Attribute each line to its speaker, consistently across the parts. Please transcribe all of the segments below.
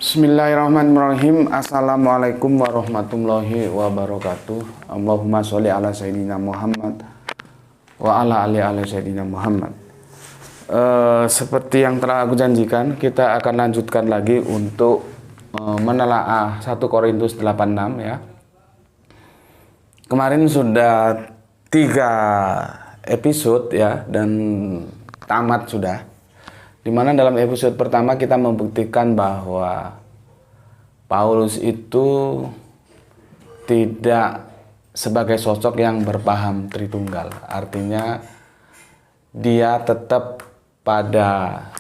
Speaker 1: Bismillahirrahmanirrahim. Assalamualaikum warahmatullahi wabarakatuh. Allahumma sholli ala sayyidina Muhammad wa ala ali sayyidina Muhammad. Seperti yang telah aku janjikan, kita akan lanjutkan lagi untuk menelaah 1 Korintus 8:6 ya. Kemarin sudah 3 episode ya, dan tamat sudah. Dimana dalam episode pertama kita membuktikan bahwa Paulus itu tidak sebagai sosok yang berpaham Tritunggal. Artinya dia tetap pada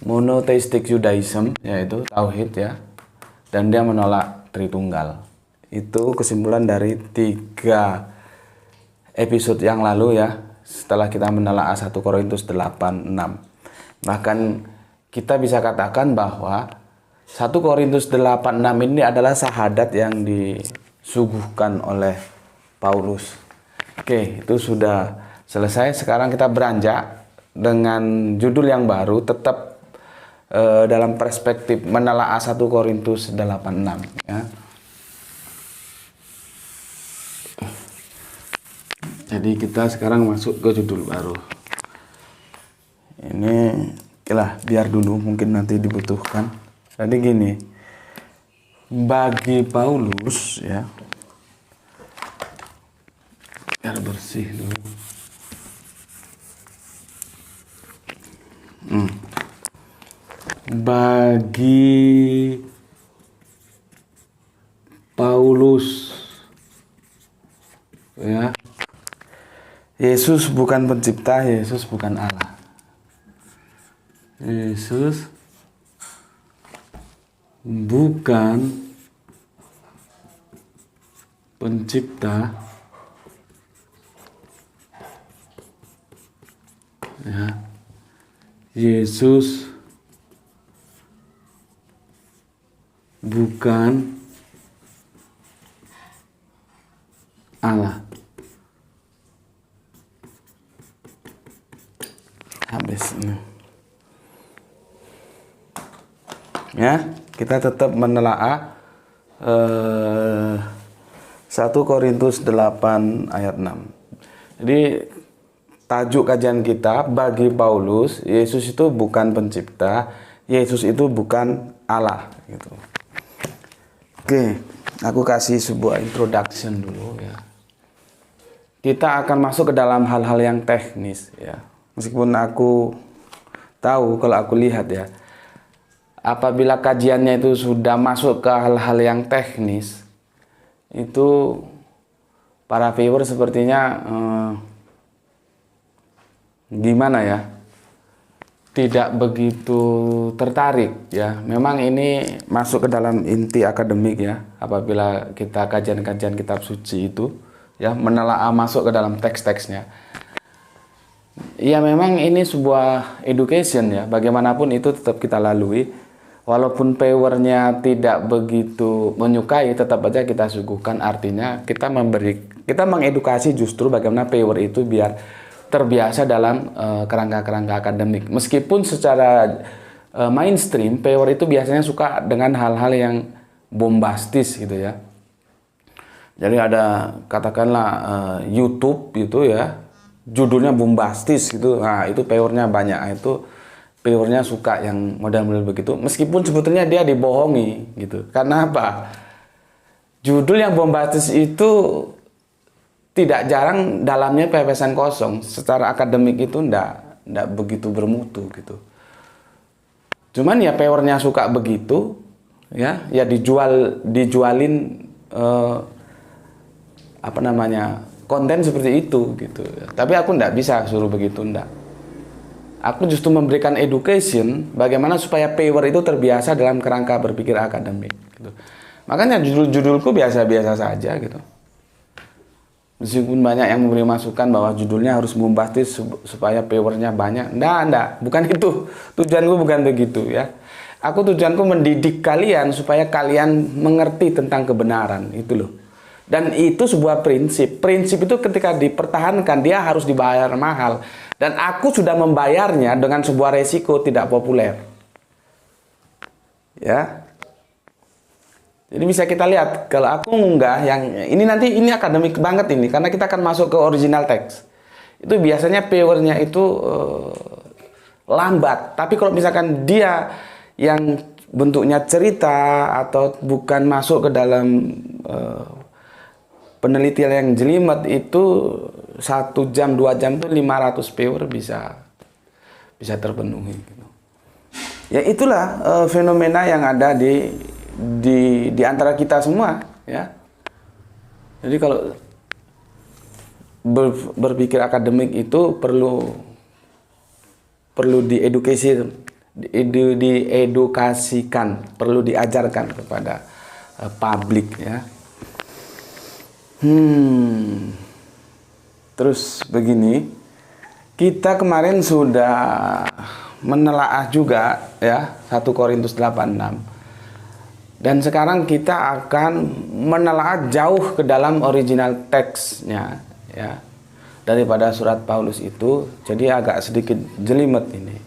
Speaker 1: monotheistic Judaism, yaitu tauhid ya, dan dia menolak Tritunggal. Itu kesimpulan dari 3 episode yang lalu ya, setelah kita menelaah 1 Korintus 8:6. Bahkan kita bisa katakan bahwa 1 Korintus 8:6 ini adalah syahadat yang disuguhkan oleh Paulus. Oke, itu sudah selesai. Sekarang kita beranjak dengan judul yang baru, tetap dalam perspektif menelaah 1 Korintus 8:6 ya. Jadi kita sekarang masuk ke judul baru. Ini lah biar dulu, mungkin nanti dibutuhkan. Jadi gini, bagi Paulus ya, biar bersih dulu. Bagi Paulus ya, Yesus bukan pencipta, Yesus bukan Allah. Yesus bukan pencipta ya. Yesus bukan Allah. Habis ini. Ya, kita tetap menelaah 1 Korintus 8 ayat 6. Jadi tajuk kajian kita, bagi Paulus, Yesus itu bukan pencipta, Yesus itu bukan Allah gitu. Oke, aku kasih sebuah introduction dulu ya. Kita akan masuk ke dalam hal-hal yang teknis ya. Meskipun aku tahu, kalau aku lihat ya, apabila kajiannya itu sudah masuk ke hal-hal yang teknis, itu para viewer sepertinya gimana ya, tidak begitu tertarik ya. Memang ini masuk ke dalam inti akademik ya, apabila kita kajian-kajian kitab suci itu ya, menelaah masuk ke dalam teks-teksnya. Ya memang ini sebuah education ya, bagaimanapun itu tetap kita lalui. Walaupun viewernya tidak begitu menyukai, tetap aja kita suguhkan. Artinya kita mengedukasi justru bagaimana viewer itu biar terbiasa dalam kerangka-kerangka akademik. Meskipun secara mainstream viewer itu biasanya suka dengan hal-hal yang bombastis gitu ya. Jadi ada katakanlah YouTube gitu ya, judulnya bombastis gitu. Nah, itu viewernya banyak. Itu viewernya suka yang model-model begitu, meskipun sebetulnya dia dibohongi gitu. Karena apa? Judul yang bombastis itu tidak jarang dalamnya pepesan kosong. Secara akademik itu ndak begitu bermutu gitu. Cuman ya viewernya suka begitu ya, ya dijualin konten seperti itu gitu. Tapi aku ndak bisa suruh begitu, ndak. Aku justru memberikan education bagaimana supaya viewer itu terbiasa dalam kerangka berpikir akademik gitu. Makanya judul-judulku biasa-biasa saja gitu. Meskipun banyak yang memberi masukan bahwa judulnya harus bombastis supaya viewernya banyak. Nggak, bukan itu. Tujuanku bukan begitu ya. Tujuanku mendidik kalian supaya kalian mengerti tentang kebenaran itu loh. Dan itu sebuah prinsip. Prinsip itu ketika dipertahankan dia harus dibayar mahal. Dan aku sudah membayarnya dengan sebuah resiko tidak populer. Ya. Jadi bisa kita lihat, kalau aku ngunggah yang ini nanti ini akademik banget ini, karena kita akan masuk ke original text. Itu biasanya powernya itu lambat. Tapi kalau misalkan dia yang bentuknya cerita atau bukan masuk ke dalam penelitian yang jelimet, itu 1 jam 2 jam itu 500 power bisa terpenuhi. Ya itulah fenomena yang ada di antara kita semua, ya. Jadi kalau berpikir akademik itu perlu diedukasikan, perlu diajarkan kepada publik, ya. Terus begini, kita kemarin sudah menelaah juga, ya, 1 Korintus 8:6. Dan sekarang kita akan menelaah jauh ke dalam original teksnya, ya, daripada surat Paulus itu. Jadi agak sedikit jelimet ini.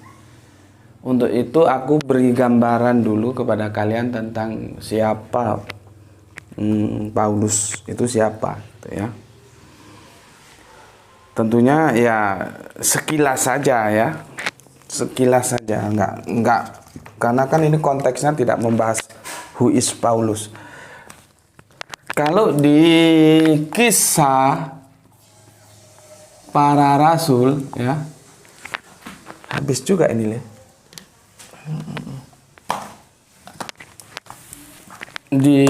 Speaker 1: Untuk itu aku beri gambaran dulu kepada kalian tentang siapa Paulus itu siapa, gitu ya. Tentunya ya sekilas saja, ya, sekilas saja, enggak, karena kan ini konteksnya tidak membahas who is Paulus. Kalau di Kisah Para Rasul, ya, habis juga ini, di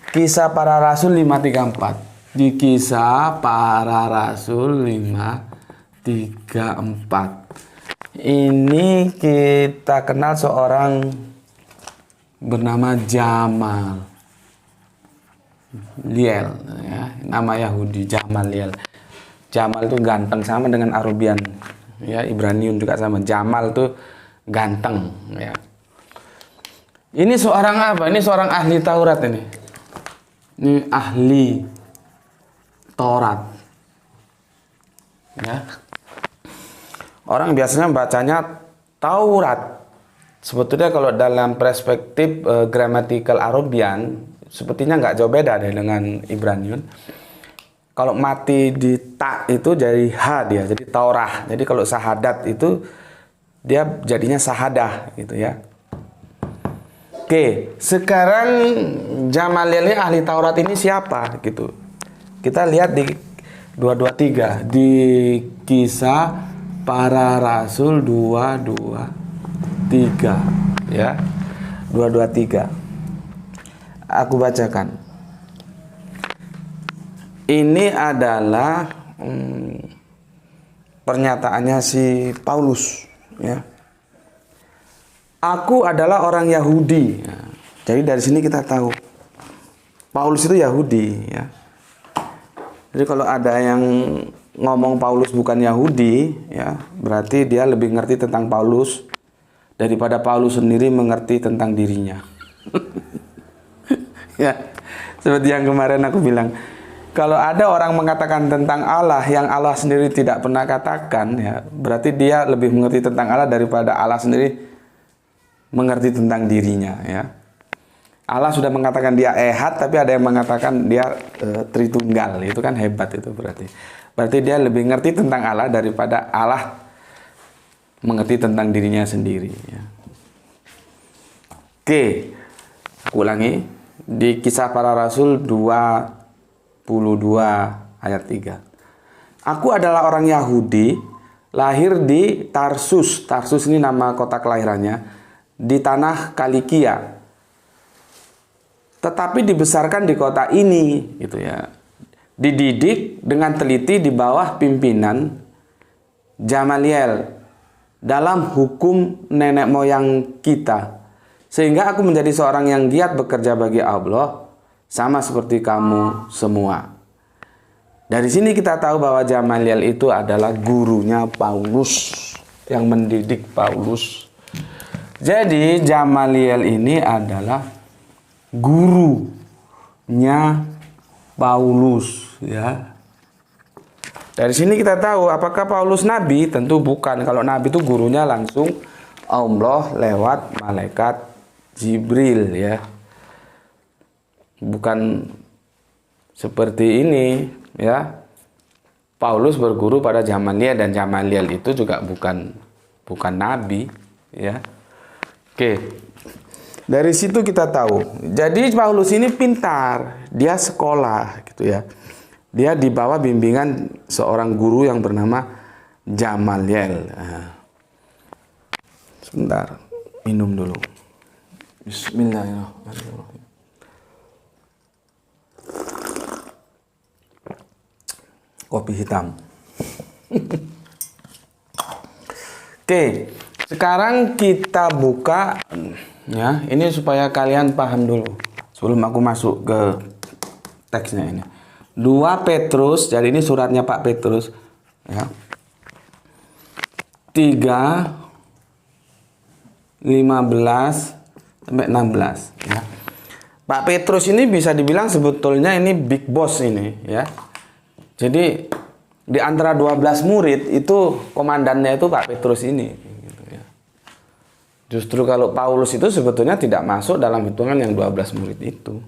Speaker 1: Kisah Para Rasul 5:34. Di Kisah Para Rasul 5:34. Ini kita kenal seorang bernama Gamaliel, ya, nama Yahudi Gamaliel. Jamal itu ganteng, sama dengan Arabian, ya, Ibraniun juga sama. Jamal itu ganteng, ya. Ini seorang apa? Ini seorang ahli Taurat ini. Ini ahli Taurat, ya. Orang biasanya bacanya Taurat. Sebetulnya kalau dalam perspektif gramatikal Arabian, sepertinya nggak jauh beda deh dengan Ibraniun. Kalau mati di ta itu jadi ha dia, jadi Taurah. Jadi kalau sahadat itu dia jadinya sahadah, gitu ya. Oke, sekarang Gamaliel ini ahli Taurat ini siapa, gitu. Kita lihat di 223, di Kisah Para Rasul 223, ya. 223. Aku bacakan. Ini adalah pernyataannya si Paulus, ya. Aku adalah orang Yahudi. Ya. Jadi dari sini kita tahu Paulus itu Yahudi, ya. Jadi kalau ada yang ngomong Paulus bukan Yahudi, ya, berarti dia lebih ngerti tentang Paulus daripada Paulus sendiri mengerti tentang dirinya. Ya, seperti yang kemarin aku bilang, kalau ada orang mengatakan tentang Allah yang Allah sendiri tidak pernah katakan, ya, berarti dia lebih mengerti tentang Allah daripada Allah sendiri mengerti tentang dirinya, ya. Allah sudah mengatakan dia ehad, tapi ada yang mengatakan dia tritunggal. Itu kan hebat itu berarti. Berarti dia lebih ngerti tentang Allah daripada Allah mengerti tentang dirinya sendiri, ya. Oke, aku ulangi. Di Kisah Para Rasul 22 ayat 3. Aku adalah orang Yahudi, lahir di Tarsus. Tarsus ini nama kota kelahirannya, di tanah Kilikia. Tetapi dibesarkan di kota ini, gitu ya. Dididik dengan teliti di bawah pimpinan Gamaliel dalam hukum nenek moyang kita, sehingga aku menjadi seorang yang giat bekerja bagi Allah, sama seperti kamu semua. Dari sini kita tahu bahwa Gamaliel itu adalah gurunya Paulus, yang mendidik Paulus. Jadi Gamaliel ini adalah gurunya Paulus, ya. Dari sini kita tahu apakah Paulus nabi? Tentu bukan. Kalau nabi itu gurunya langsung Allah lewat malaikat Jibril, ya. bukan seperti ini ya. Paulus berguru pada Gamaliel, dan Gamaliel itu juga bukan nabi ya. Oke. Dari situ kita tahu. Jadi Paulus ini pintar, dia sekolah gitu ya. Dia di bawah bimbingan seorang guru yang bernama Gamaliel. Sebentar, minum dulu. Bismillahirrahmanirrahim. Kopi hitam. Oke, sekarang kita buka ya, ini supaya kalian paham dulu sebelum aku masuk ke teksnya ini. 2 Petrus, jadi ini suratnya Pak Petrus ya. 3:15 sampai 16 ya. Pak Petrus ini bisa dibilang sebetulnya ini big boss ini ya. Jadi di antara 12 murid itu komandannya itu Pak Petrus ini gitu ya. Justru kalau Paulus itu sebetulnya tidak masuk dalam hitungan yang 12 murid itu.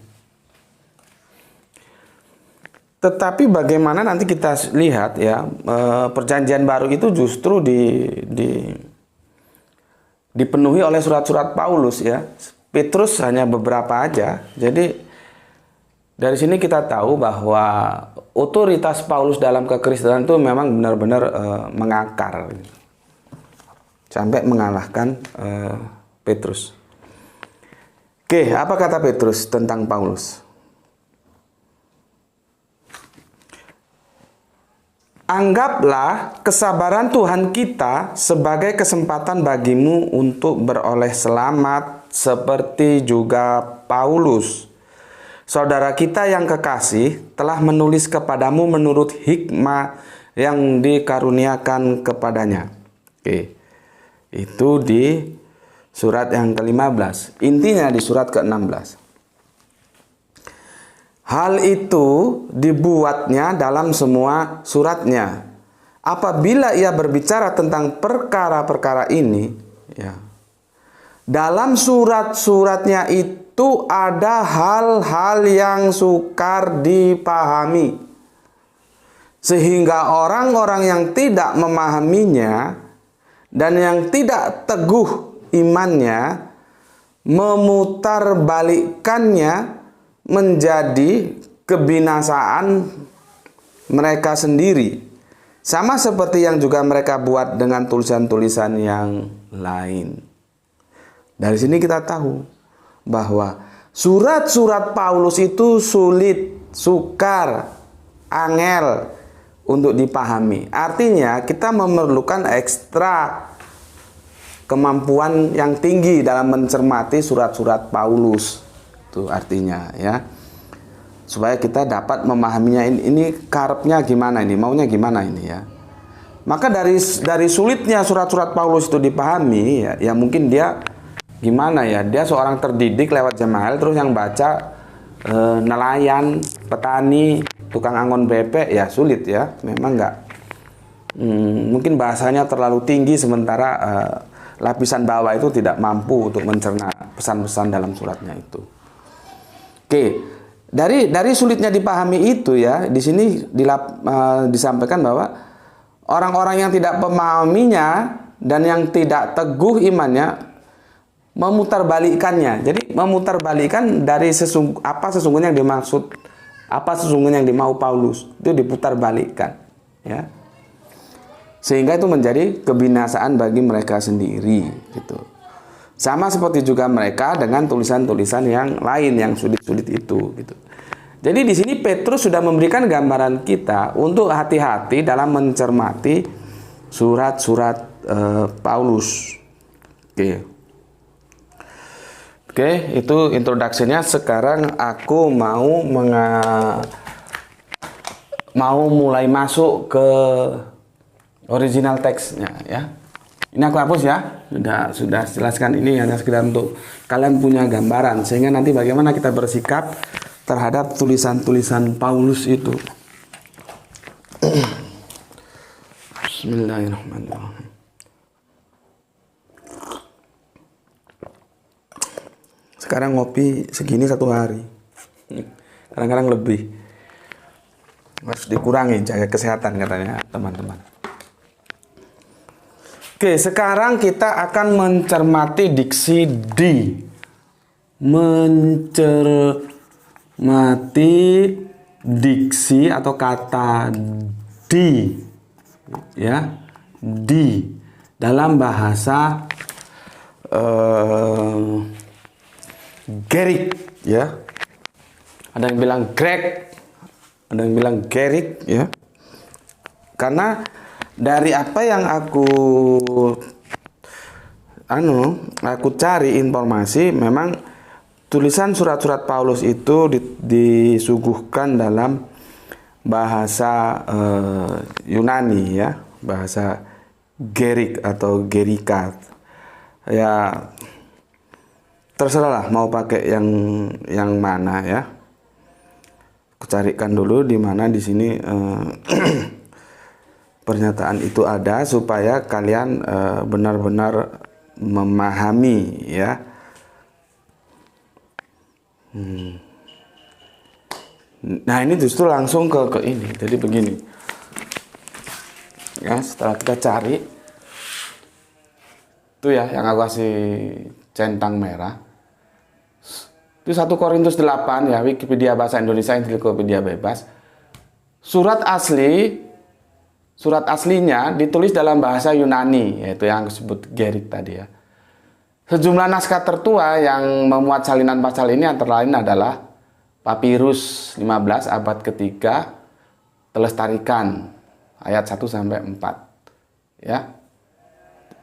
Speaker 1: Tetapi bagaimana nanti kita lihat ya, perjanjian baru itu justru dipenuhi oleh surat-surat Paulus ya. Petrus hanya beberapa aja. Jadi dari sini kita tahu bahwa otoritas Paulus dalam kekristenan itu memang benar-benar mengakar sampai mengalahkan Petrus. Oke, apa kata Petrus tentang Paulus? Anggaplah kesabaran Tuhan kita sebagai kesempatan bagimu untuk beroleh selamat, seperti juga Paulus, saudara kita yang kekasih, telah menulis kepadamu menurut hikmah yang dikaruniakan kepadanya. Oke, itu di surat yang ke-15. Intinya di surat ke-16. Hal itu dibuatnya dalam semua suratnya. Apabila ia berbicara tentang perkara-perkara ini, ya, dalam surat-suratnya itu ada hal-hal yang sukar dipahami, sehingga orang-orang yang tidak memahaminya dan yang tidak teguh imannya memutarbalikkannya menjadi kebinasaan mereka sendiri, sama seperti yang juga mereka buat dengan tulisan-tulisan yang lain. Dari sini kita tahu bahwa surat-surat Paulus itu sulit, sukar, angel untuk dipahami. Artinya kita memerlukan ekstra kemampuan yang tinggi dalam mencermati surat-surat Paulus. Itu artinya ya, supaya kita dapat memahaminya. Ini karepnya gimana, ini maunya gimana ini ya. Maka dari sulitnya surat-surat Paulus itu dipahami ya mungkin dia gimana ya, dia seorang terdidik lewat Gamaliel, terus yang baca nelayan, petani, tukang angon bebek, ya sulit ya, memang nggak mungkin bahasanya terlalu tinggi, sementara lapisan bawah itu tidak mampu untuk mencerna pesan-pesan dalam suratnya itu. Oke, dari sulitnya dipahami itu ya, di sini disampaikan bahwa orang-orang yang tidak memahaminya dan yang tidak teguh imannya memutarbalikkannya. Jadi memutarbalikkan dari apa sesungguhnya yang dimaksud, apa sesungguhnya yang dimau Paulus, itu diputarbalikkan ya. Sehingga itu menjadi kebinasaan bagi mereka sendiri gitu. Sama seperti juga mereka dengan tulisan-tulisan yang lain yang sulit-sulit itu gitu. Jadi di sini Petrus sudah memberikan gambaran kita untuk hati-hati dalam mencermati surat-surat Paulus. Oke, itu introduksinya. Sekarang aku mau mulai masuk ke original teksnya ya. Ini aku hapus ya. Sudah jelaskan, ini hanya sekedar untuk kalian punya gambaran sehingga nanti bagaimana kita bersikap terhadap tulisan-tulisan Paulus itu. Bismillahirrahmanirrahim. Sekarang ngopi segini 1 hari. kadang-kadang lebih. Harus dikurangi, jaga kesehatan katanya teman-teman. Oke, sekarang kita akan mencermati diksi di. Mencermati diksi atau kata di, ya, di dalam bahasa Gerik, ya. Ada yang bilang Grek, ada yang bilang Gerik, ya. Karena dari apa yang aku cari informasi, memang tulisan surat-surat Paulus itu disuguhkan dalam bahasa Yunani, ya, bahasa Gerik atau Gerika. Ya, terserahlah mau pakai yang mana, ya. Aku carikan dulu di mana di sini pernyataan itu ada supaya kalian benar-benar memahami, ya. Nah, ini justru langsung ke ini. Jadi begini, ya, setelah kita cari itu, ya, yang aku kasih centang merah itu 1 Korintus 8, ya, Wikipedia bahasa Indonesia, ensiklopedia bebas. Surat aslinya ditulis dalam bahasa Yunani, yaitu yang disebut Gerik tadi, ya. Sejumlah naskah tertua yang memuat salinan pasal ini antara lain adalah Papirus 15 abad ketiga, Telestarikan ayat 1-4. Ya.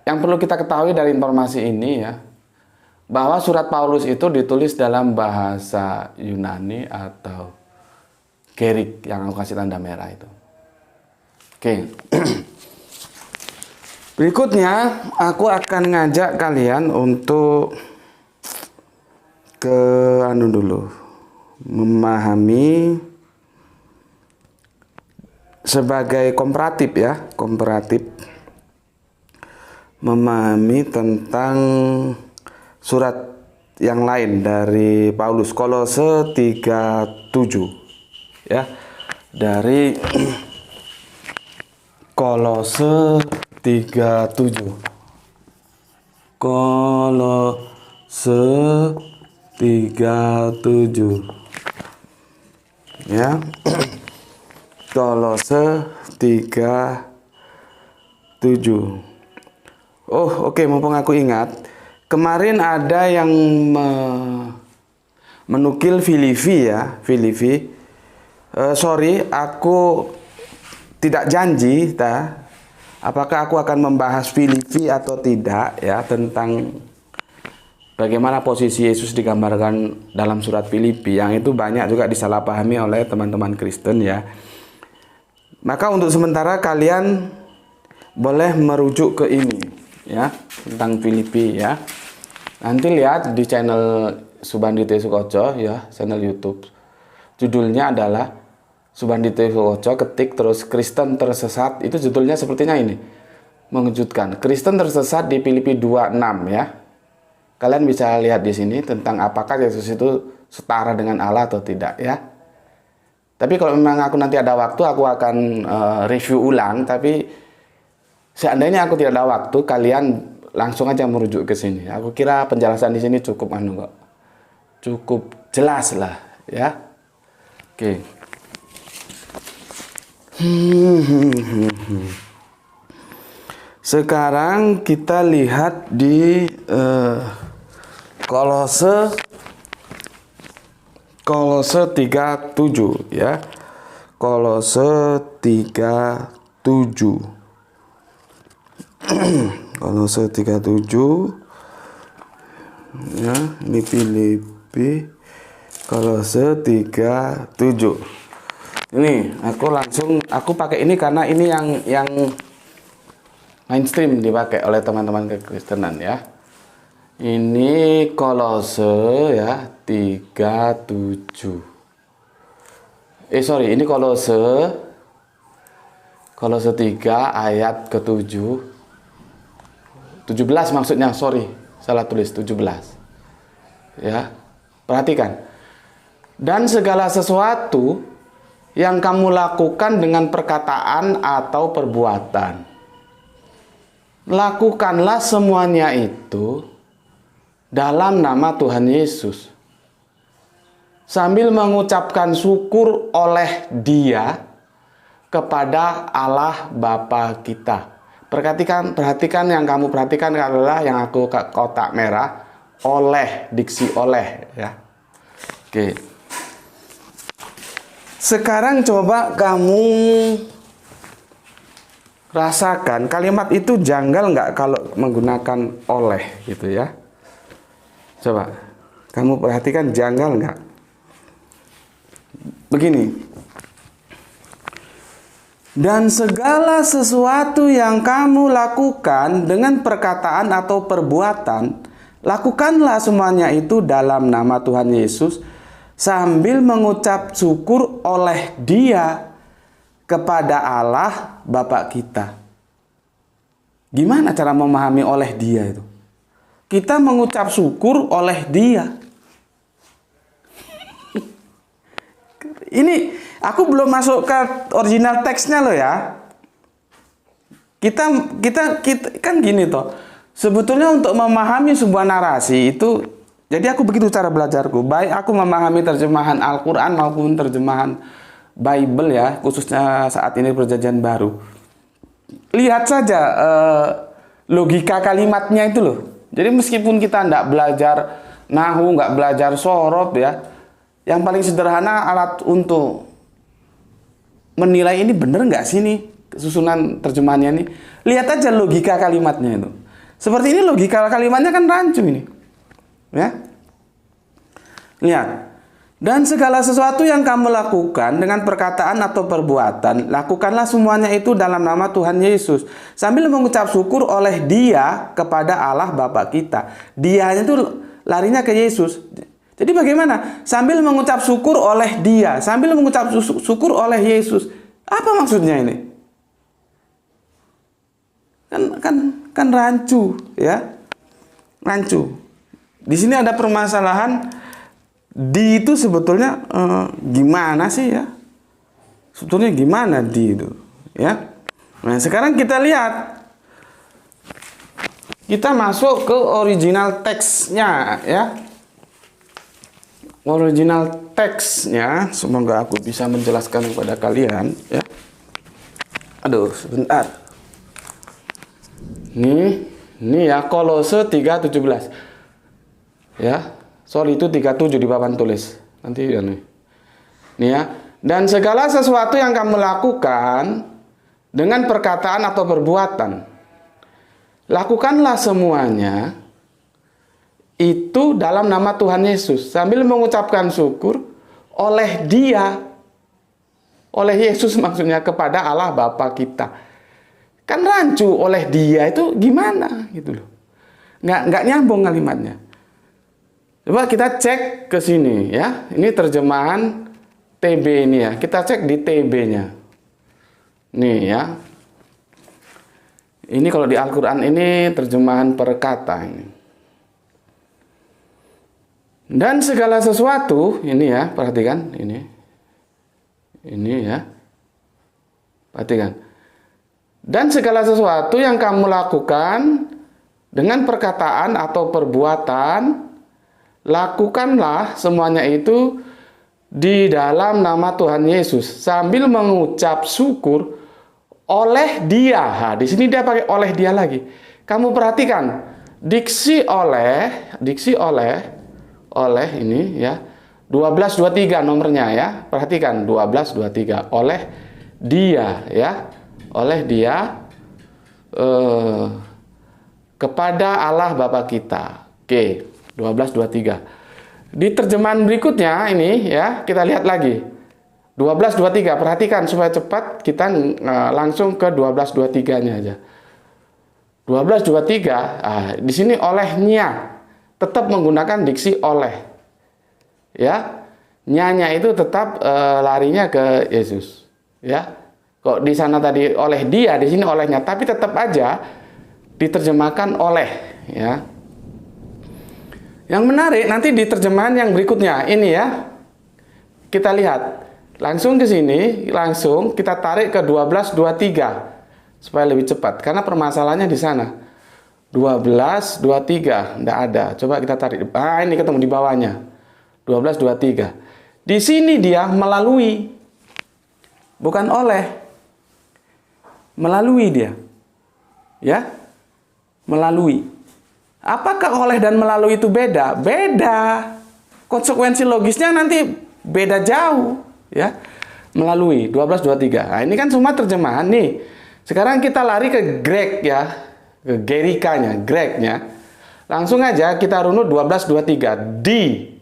Speaker 1: Yang perlu kita ketahui dari informasi ini, ya, bahwa surat Paulus itu ditulis dalam bahasa Yunani atau Gerik yang aku kasih tanda merah itu. Oke. Berikutnya, aku akan ngajak kalian untuk memahami sebagai komparatif, ya, memahami tentang surat yang lain dari Paulus, Kolose 3:7, ya, dari Kolose 3:7. Kolose 3:7, ya. Kolose 3:7. Oh, oke, mumpung aku ingat, kemarin ada yang menukil Filipi, ya, Filipi. Sorry, aku tidak janji, apakah aku akan membahas Filipi atau tidak, ya, tentang bagaimana posisi Yesus digambarkan dalam surat Filipi, yang itu banyak juga disalahpahami oleh teman-teman Kristen, ya. Maka untuk sementara kalian boleh merujuk ke ini, ya, tentang Filipi, ya. Nanti lihat di channel Subandito Sukoco, ya, channel YouTube. Judulnya adalah Subandito Sukoco, ketik terus Kristen tersesat. Itu judulnya sepertinya ini. Mengejutkan. Kristen tersesat di Filipi 2:6, ya. Kalian bisa lihat di sini tentang apakah Yesus itu setara dengan Allah atau tidak, ya. Tapi kalau memang aku nanti ada waktu, aku akan review ulang. Tapi seandainya aku tidak ada waktu, kalian langsung aja merujuk ke sini. Aku kira penjelasan di sini cukup kok. Cukup jelas lah, ya. Oke. Sekarang kita lihat di Kolose 3:7, ya. Kolose 3:7. Kolose 3:7, ya, ini Filipi. Kolose 3:7. Ini aku pakai ini karena ini yang mainstream dipakai oleh teman-teman kekristenan, ya. Ini Kolose, ya, 3:7. Ini Kolose 3 ayat ke-7. 17 maksudnya, salah tulis 17. Ya. Perhatikan. Dan segala sesuatu yang kamu lakukan dengan perkataan atau perbuatan, lakukanlah semuanya itu dalam nama Tuhan Yesus, sambil mengucapkan syukur oleh Dia kepada Allah Bapa kita. Perhatikan yang kamu perhatikan adalah yang aku kotak merah, oleh, diksi oleh, ya. Oke. Sekarang coba kamu rasakan kalimat itu janggal nggak kalau menggunakan oleh, gitu ya. Coba kamu perhatikan janggal nggak? Begini. Dan segala sesuatu yang kamu lakukan dengan perkataan atau perbuatan, lakukanlah semuanya itu dalam nama Tuhan Yesus, sambil mengucap syukur oleh Dia kepada Allah Bapa kita. Gimana cara memahami oleh Dia itu? Kita mengucap syukur oleh Dia. Ini aku belum masuk ke original teksnya loh ya. Kita kan gini toh. Sebetulnya untuk memahami sebuah narasi itu, jadi aku begitu cara belajarku. Baik aku memahami terjemahan Al-Quran maupun terjemahan Bible ya, khususnya saat ini Perjanjian Baru. Lihat saja logika kalimatnya itu loh. Jadi meskipun kita tidak belajar nahu, nggak belajar sorof ya, yang paling sederhana alat untuk menilai ini bener nggak sih nih susunan terjemahannya ini. Lihat aja logika kalimatnya itu. Seperti ini logika kalimatnya kan rancu ini. Ya. Lihat. Dan segala sesuatu yang kamu lakukan dengan perkataan atau perbuatan, lakukanlah semuanya itu dalam nama Tuhan Yesus, sambil mengucap syukur oleh Dia kepada Allah Bapa kita. Dia itu larinya ke Yesus. Jadi bagaimana? Sambil mengucap syukur oleh Dia, sambil mengucap syukur oleh Yesus. Apa maksudnya ini? Kan rancu, ya. Rancu. Di sini ada permasalahan di itu sebetulnya gimana sih ya? Sebetulnya gimana di itu, ya? Nah, sekarang kita lihat. Kita masuk ke original teksnya, ya. Original teksnya, semoga aku bisa menjelaskan kepada kalian ya. Aduh, sebentar. Ini ya Kolose 3:17. Ya. Sorry, itu 37 di papan tulis. Nanti ya nih. Nih ya. Dan segala sesuatu yang kamu lakukan dengan perkataan atau perbuatan, lakukanlah semuanya itu dalam nama Tuhan Yesus, sambil mengucapkan syukur oleh Dia, oleh Yesus maksudnya, kepada Allah Bapa kita. Kan rancu oleh Dia itu gimana gitu loh. Nggak nyambung kalimatnya. Coba kita cek ke sini ya. Ini terjemahan TB ini ya. Kita cek di TB-nya. Nih ya. Ini kalau di Al-Quran ini terjemahan perkata ini. Dan segala sesuatu, ini ya, perhatikan, ini ya, perhatikan. Dan segala sesuatu yang kamu lakukan dengan perkataan atau perbuatan, lakukanlah semuanya itu di dalam nama Tuhan Yesus, sambil mengucap syukur oleh Dia. Nah, di sini dia pakai oleh Dia lagi. Kamu perhatikan, diksi oleh ini ya, 1223 nomornya ya. Perhatikan 1223 oleh Dia ya. Oleh Dia kepada Allah Bapa kita. Oke, 1223. Di terjemahan berikutnya ini ya, kita lihat lagi. 1223, perhatikan supaya cepat kita langsung ke 1223-nya aja. 1223, di sini olehnya tetap menggunakan diksi oleh. Ya. Nyanya itu tetap larinya ke Yesus. Ya. Kok di sana tadi oleh Dia, di sini olehnya, tapi tetap aja diterjemahkan oleh, ya. Yang menarik nanti di terjemahan yang berikutnya ini ya. kita lihat. Langsung ke sini, langsung kita tarik ke 1223 supaya lebih cepat. Karena permasalahannya di sana. 1223 enggak ada. Coba kita tarik. Ini ketemu di bawahnya. 1223. Di sini dia melalui, bukan oleh. Melalui dia. Ya? Melalui. Apakah oleh dan melalui itu beda? Beda. Konsekuensi logisnya nanti beda jauh. Ya, melalui 1223. Nah, ini kan semua terjemahan nih. Sekarang kita lari ke Grek ya, ke Gerikanya, Greknya. Langsung aja kita runut 1223. Di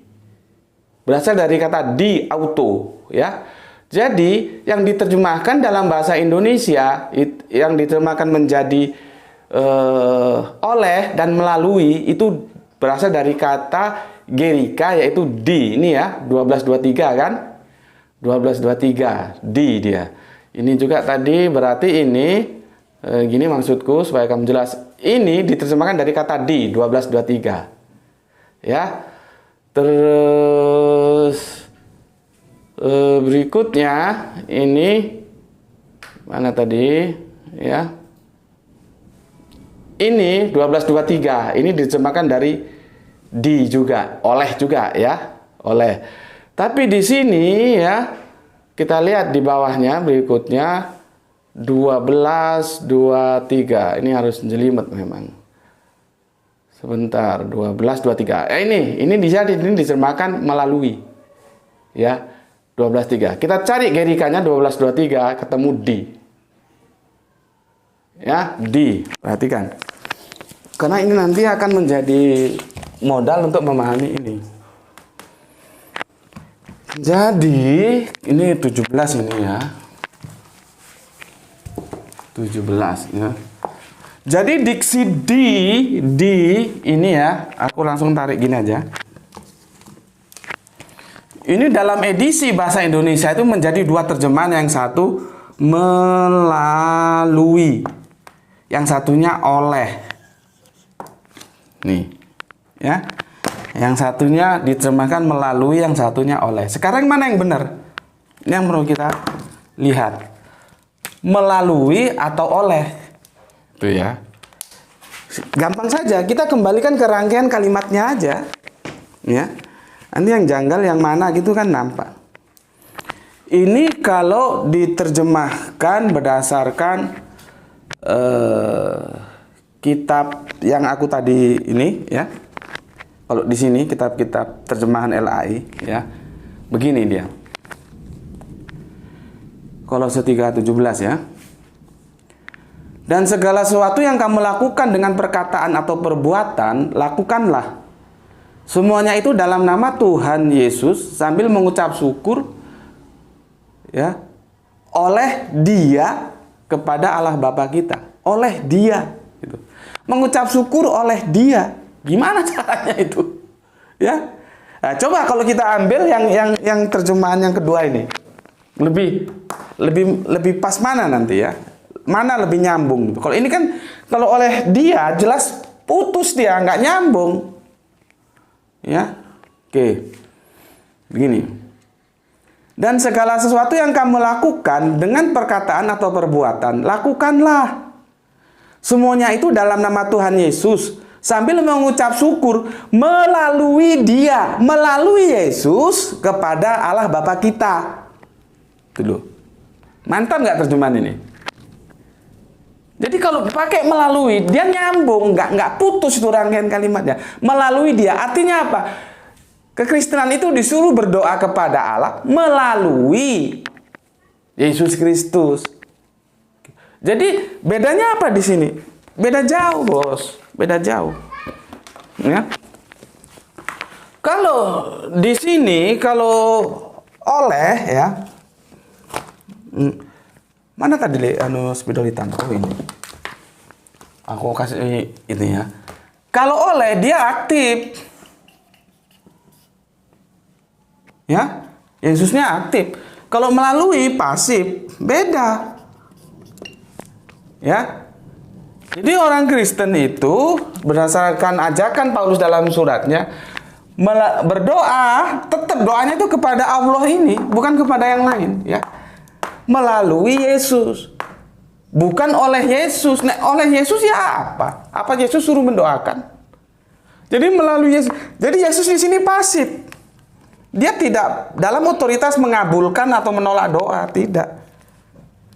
Speaker 1: berasal dari kata di, auto ya. Jadi yang diterjemahkan dalam bahasa Indonesia, yang diterjemahkan menjadi oleh dan melalui, itu berasal dari kata Gerika, yaitu di. Ini ya 1223 kan. 1223 di dia. Ini juga tadi berarti ini gini maksudku supaya kamu jelas. Ini diterjemahkan dari kata di 1223. Ya. Terus berikutnya ini mana tadi ya? Ini 1223. Ini diterjemahkan dari di juga, oleh juga ya, oleh. Tapi di sini ya, kita lihat di bawahnya berikutnya 1223. Ini harus jelimet memang. Sebentar, 1223. Ini diterjemahkan melalui. Ya, 1223. Kita cari gerikanya 1223, ketemu di. Ya, di. Perhatikan. Karena ini nanti akan menjadi modal untuk memahami ini. Jadi, ini 17 ini ya. 17 ya. Jadi diksi di ini ya, aku langsung tarik gini aja. Ini dalam edisi bahasa Indonesia itu menjadi dua terjemahan, yang satu melalui, yang satunya oleh. Nih. Ya. Yang satunya diterjemahkan melalui, yang satunya oleh. Sekarang mana yang benar? Ini yang perlu kita lihat. Melalui atau oleh. Itu ya. Gampang saja, kita kembalikan ke rangkaian kalimatnya aja. Ya. Nanti yang janggal yang mana gitu kan nampak. Ini kalau diterjemahkan berdasarkan kitab yang aku tadi ini ya. Kalau di sini kitab-kitab terjemahan LAI ya, begini dia. Kolose 3:17 ya. Dan segala sesuatu yang kamu lakukan dengan perkataan atau perbuatan, lakukanlah. Semuanya itu dalam nama Tuhan Yesus sambil mengucap syukur ya, oleh Dia kepada Allah Bapa kita. Oleh Dia gitu. Mengucap syukur oleh Dia. Gimana caranya itu? Ya. Nah, coba kalau kita ambil yang terjemahan yang kedua ini. Lebih pas mana nanti ya? Mana lebih nyambung gitu. Kalau ini kan kalau oleh Dia jelas putus, dia nggak nyambung. Ya. Oke. Begini. Dan segala sesuatu yang kamu lakukan dengan perkataan atau perbuatan, lakukanlah. Semuanya itu dalam nama Tuhan Yesus sambil mengucap syukur melalui Dia, melalui Yesus kepada Allah Bapa kita. Tuh. Mantap nggak terjemahan ini? Jadi kalau pakai melalui, dia nyambung, nggak putus itu rangkaian kalimatnya. Melalui Dia, artinya apa? Kekristenan itu disuruh berdoa kepada Allah melalui Yesus Kristus. Jadi bedanya apa di sini? Beda jauh, bos. Beda jauh. Ya. Kalau di sini, kalau oleh ya. Mana tadi spidol hitam? Oh ini. Aku kasih ini ya. Kalau oleh dia aktif. Ya. Yesusnya aktif. Kalau melalui pasif, beda. Ya. Jadi orang Kristen itu berdasarkan ajakan Paulus dalam suratnya berdoa, tetap doanya itu kepada Allah ini, bukan kepada yang lain, ya. Melalui Yesus. Bukan oleh Yesus. Nah, oleh Yesus ya apa? Apa Yesus suruh mendoakan? Jadi melalui Yesus. Jadi Yesus di sini pasif. Dia tidak dalam otoritas mengabulkan atau menolak doa, tidak.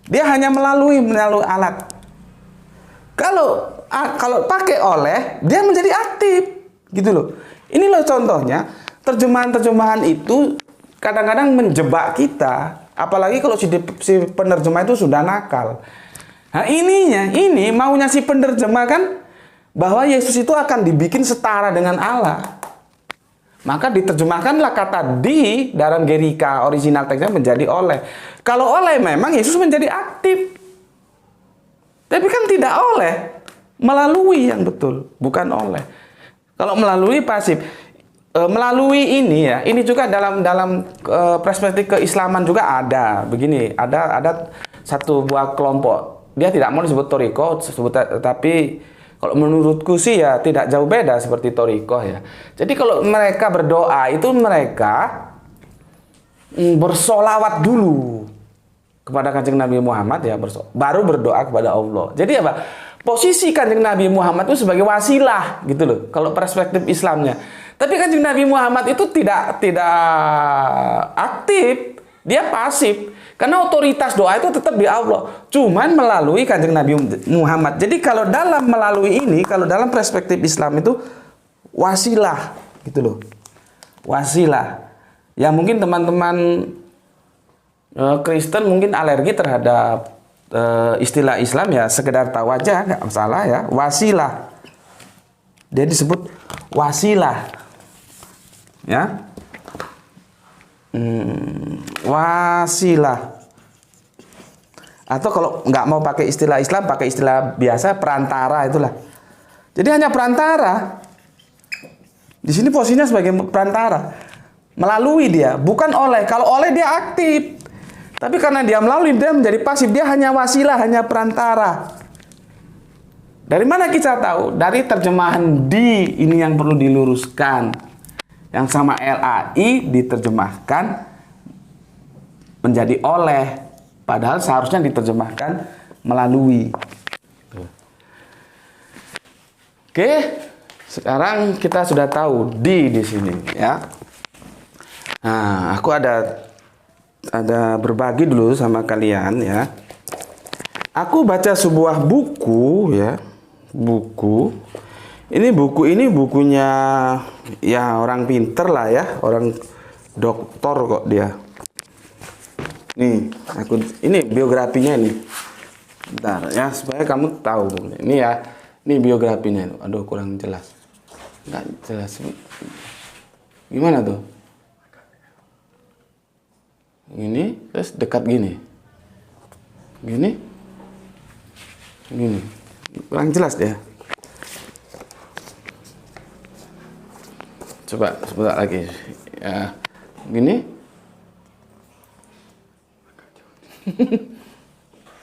Speaker 1: Dia hanya melalui alat. Kalau pakai oleh, dia menjadi aktif, gitu loh. Ini loh contohnya, terjemahan-terjemahan itu kadang-kadang menjebak kita, apalagi kalau si penerjemah itu sudah nakal. Nah ini maunya si penerjemah kan, bahwa Yesus itu akan dibikin setara dengan Allah. Maka diterjemahkanlah kata di dalam Gerika original teksnya menjadi oleh. Kalau oleh memang Yesus menjadi aktif. Tapi kan tidak oleh, melalui yang betul, bukan oleh. Kalau melalui pasif, melalui ini ya, ini juga dalam perspektif keislaman juga ada. Begini, ada satu buah kelompok, dia tidak mau disebut Toriko, tapi kalau menurutku sih ya tidak jauh beda seperti Toriko ya. Jadi kalau mereka berdoa itu mereka bersolawat dulu kepada Kanjeng Nabi Muhammad ya, baru berdoa kepada Allah. Jadi apa? Posisi Kanjeng Nabi Muhammad itu sebagai wasilah gitu loh, kalau perspektif Islamnya. Tapi Kanjeng Nabi Muhammad itu tidak aktif, dia pasif. Karena otoritas doa itu tetap di Allah, cuman melalui Kanjeng Nabi Muhammad. Jadi kalau dalam melalui ini, kalau dalam perspektif Islam itu wasilah gitu loh. Wasilah. Ya mungkin teman-teman Kristen mungkin alergi terhadap istilah Islam ya, sekedar tahu aja, nggak masalah ya. Wasilah, dia disebut wasilah ya, wasilah. Atau kalau nggak mau pakai istilah Islam, pakai istilah biasa, perantara itulah. Jadi hanya perantara. Di sini posisinya sebagai perantara, melalui dia, bukan oleh. Kalau oleh dia aktif. Tapi karena dia melalui, dia menjadi pasif. Dia hanya wasilah, hanya perantara. Dari mana kita tahu? Dari terjemahan di ini yang perlu diluruskan. Yang sama LAI diterjemahkan menjadi oleh. Padahal seharusnya diterjemahkan melalui. Oke, sekarang kita sudah tahu di sini ya. Nah, aku ada berbagi dulu sama kalian ya. Aku baca sebuah buku ya, buku. Ini bukunya ya orang pinter lah ya, orang doktor kok dia. Nih, ini biografinya nih. Bentar ya, supaya kamu tahu. Ini ya, ini biografinya. Aduh, kurang jelas. Nggak jelas. Gimana tuh? Ini terus dekat gini, gini, kurang jelas ya. Coba sebentar lagi ya, gini,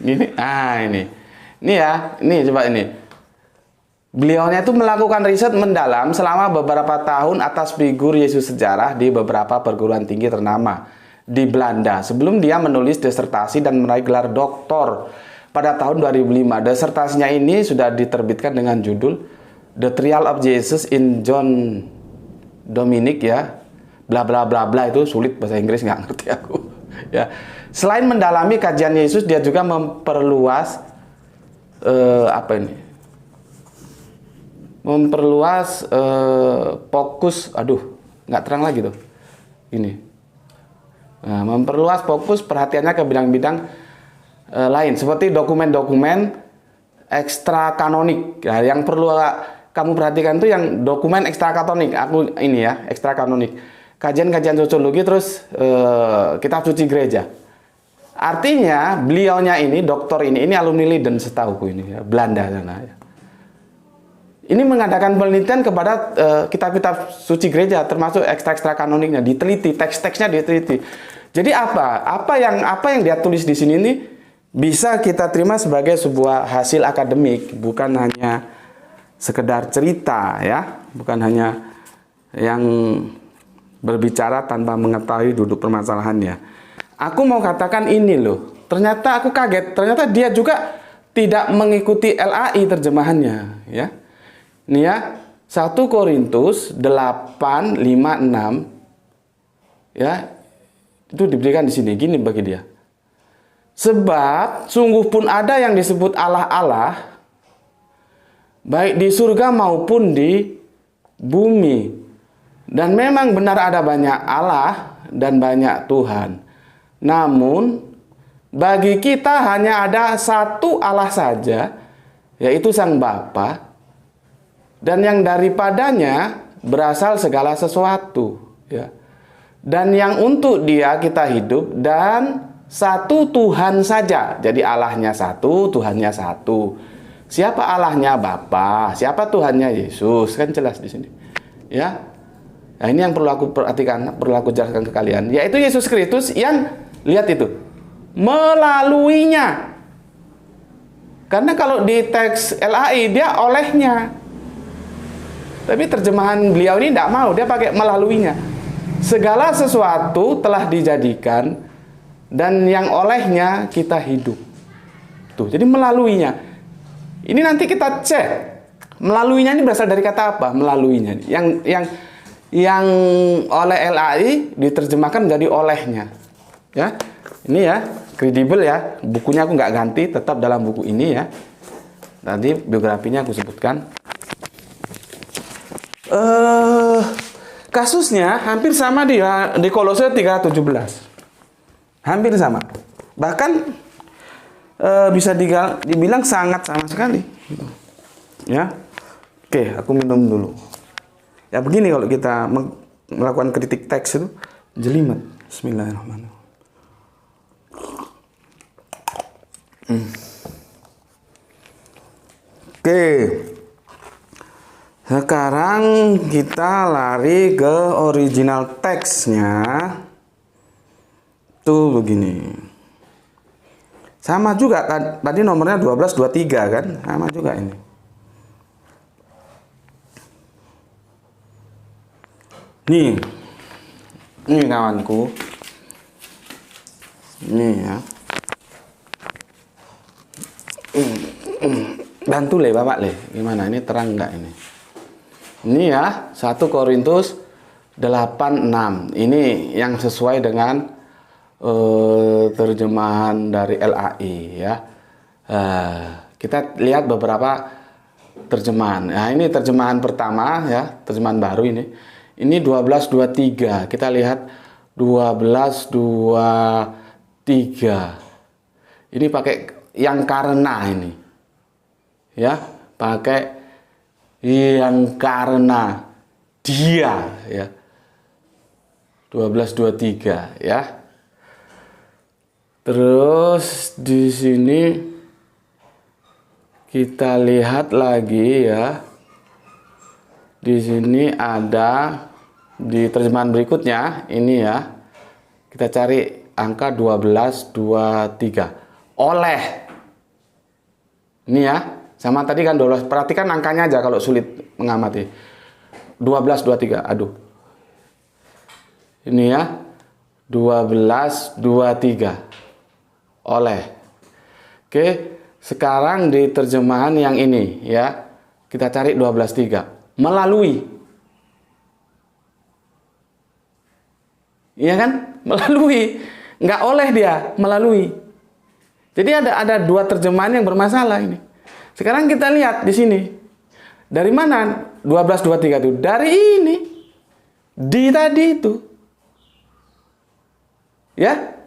Speaker 1: gini, ini ya, ini coba ini. Beliaunya itu melakukan riset mendalam selama beberapa tahun atas figur Yesus sejarah di beberapa perguruan tinggi ternama di Belanda sebelum dia menulis disertasi dan meraih gelar doktor pada tahun 2005. Disertasinya ini sudah diterbitkan dengan judul The Trial of Jesus in John Dominic ya, bla bla bla bla, itu sulit bahasa Inggris, nggak ngerti aku ya. Selain mendalami kajian Yesus, dia juga memperluas fokus, nggak terang lagi tuh ini. Nah, memperluas fokus perhatiannya ke bidang-bidang lain seperti dokumen-dokumen ekstra kanonik. Nah, yang perlu kamu perhatikan tuh yang dokumen ekstra kanonik. Aku ini ya, ekstra kanonik. Kajian-kajian sosiologi, terus kitab suci gereja. Artinya beliaunya ini, dokter ini alumni Leiden setahuku ini ya, Belanda sana ya. Ini mengadakan penelitian kepada kitab-kitab suci gereja, termasuk ekstra kanoniknya, diteliti, teks-teksnya diteliti. Jadi apa yang dia tulis di sini ini bisa kita terima sebagai sebuah hasil akademik, bukan hanya sekedar cerita ya, bukan hanya yang berbicara tanpa mengetahui duduk permasalahannya. Aku mau katakan ini loh. Ternyata aku kaget. Ternyata dia juga tidak mengikuti LAI terjemahannya, ya. Ini ya, 1 Korintus 8, 5, 6. Ya. Itu diberikan di sini gini bagi dia. Sebab sungguh pun ada yang disebut Allah-Allah baik di surga maupun di bumi. Dan memang benar ada banyak Allah dan banyak Tuhan. Namun bagi kita hanya ada satu Allah saja, yaitu Sang Bapa, dan yang daripadanya berasal segala sesuatu, ya. Dan yang untuk Dia kita hidup, dan satu Tuhan saja. Jadi Allahnya satu, Tuhannya satu. Siapa Allahnya? Bapa. Siapa Tuhannya? Yesus. Kan jelas di sini. Ya. Nah, ini yang perlu aku perhatikan, perlu aku jelaskan ke kalian, yaitu Yesus Kristus yang lihat itu melaluinya. Karena kalau di teks LAI dia olehnya. Tapi terjemahan beliau ini tidak mau, dia pakai melaluinya. Segala sesuatu telah dijadikan dan yang olehnya kita hidup. Tuh, jadi melaluinya. Ini nanti kita cek. Melaluinya ini berasal dari kata apa? Melaluinya. Yang oleh LAI diterjemahkan menjadi olehnya. Ya. Ini ya, kredibel ya. Bukunya aku nggak ganti, tetap dalam buku ini ya. Tadi biografinya aku sebutkan. Kasusnya hampir sama dia di Kolose 3:17. Hampir sama. Bahkan bisa dibilang sangat sama sekali. Ya. Oke, aku minum dulu. Ya begini kalau kita melakukan kritik teks itu jelimet. Bismillahirrahmanirrahim. Oke. Sekarang kita lari ke original teksnya. Tuh begini. Sama juga tadi nomornya 1223 kan? Sama juga ini. Nih. Ini kawanku. Ini ya. Bantu le Bapak le. Gimana ini terang enggak ini? Ini ya, 1 Korintus 8:6. Ini yang sesuai dengan terjemahan dari LAI ya. Kita lihat beberapa terjemahan. Nah, ini terjemahan pertama ya, terjemahan baru ini. Ini 1223. Kita lihat 1223. Ini pakai yang karena ini. Ya, pakai yang karena dia ya. 1223 ya. Terus di sini kita lihat lagi ya. Di sini ada di terjemahan berikutnya ini ya. Kita cari angka 1223. Oleh. Ini ya. Sama tadi kan 12. Perhatikan angkanya aja kalau sulit mengamati. 1223. Aduh. Ini ya. 1223. Oleh. Oke. Sekarang di terjemahan yang ini ya. Kita cari 12:3. Melalui. Iya kan? Melalui. Nggak oleh dia, melalui. Jadi ada dua terjemahan yang bermasalah ini. Sekarang kita lihat di sini. Dari mana 12:23 itu? Dari ini. Di tadi itu. Ya?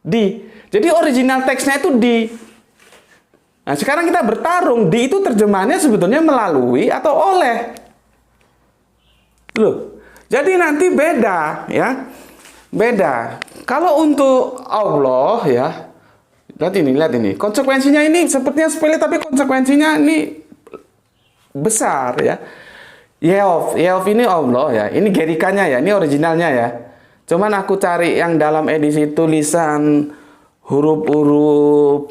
Speaker 1: Di. Jadi original teksnya itu di. Nah, sekarang kita bertarung. Di itu terjemahannya sebetulnya melalui atau oleh. Loh. Jadi nanti beda, ya. Beda. Kalau untuk Allah, ya. Lihat ini. Konsekuensinya ini sepertinya sepele, tapi konsekuensinya ini besar, ya. Yehov ini Allah, ya. Ini gerikannya, ya. Ini originalnya, ya. Cuman aku cari yang dalam edisi tulisan huruf-huruf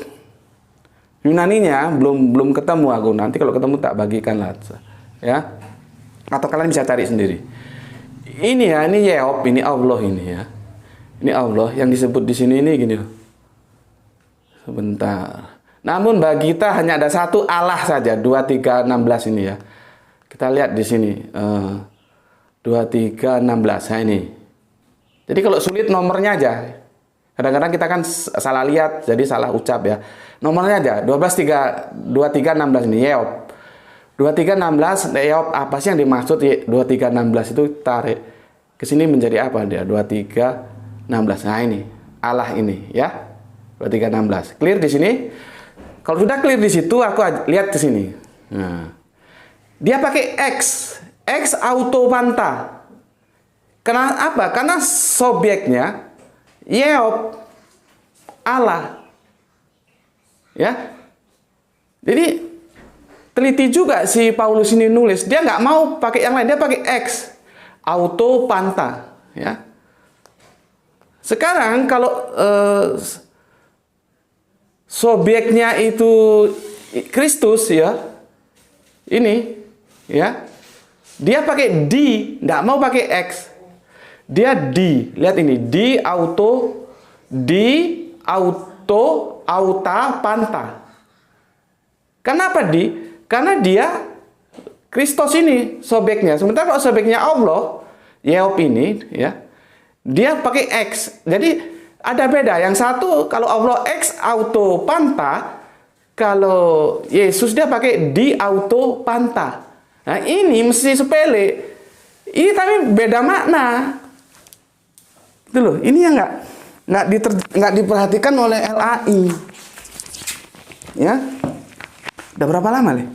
Speaker 1: Yunaninya belum ketemu aku. Nanti kalau ketemu tak bagikan lah, ya. Atau kalian bisa cari sendiri. Ini ya, ini Yeop, ini Allah ini ya. Ini Allah yang disebut di sini ini gini loh. Sebentar. Namun bagi kita hanya ada satu Allah saja, 2, 3, 16 ini ya. Kita lihat di sini. 2, 3, 16. Nah ini. Jadi kalau sulit nomornya aja. Kadang-kadang kita kan salah lihat, jadi salah ucap ya. Nomornya aja, 2, 3, 16 ini, Yeop. 2, 3, 16, Yeop, apa sih yang dimaksud 2, 3, 16 itu tarik. Ke sini menjadi apa dia? 2, 3, 16. Nah ini, Allah ini ya. 2, 3, 16. Clear di sini? Kalau sudah clear di situ, aku lihat ke sini. Nah, dia pakai X auto panta. Karena apa? Karena subjeknya Yeop, Allah. Ya. Jadi teliti juga si Paulus ini nulis. Dia nggak mau pakai yang lain. Dia pakai X auto panta. Ya. Sekarang kalau subjeknya itu Kristus ya, ini ya, dia pakai D, nggak mau pakai X, dia D, lihat ini D auto auta panta. Kenapa D? Karena dia Kristus ini subjeknya, sementara kalau subjeknya Allah, Yeop ini ya, dia pakai X, jadi ada beda. Yang satu kalau Allah X auto panta, kalau Yesus dia pakai di auto panta. Nah ini mesti sepele. Ini tapi beda makna. Itu loh. Ini yang nggak diperhatikan oleh LAI. Ya. Udah berapa lama nih?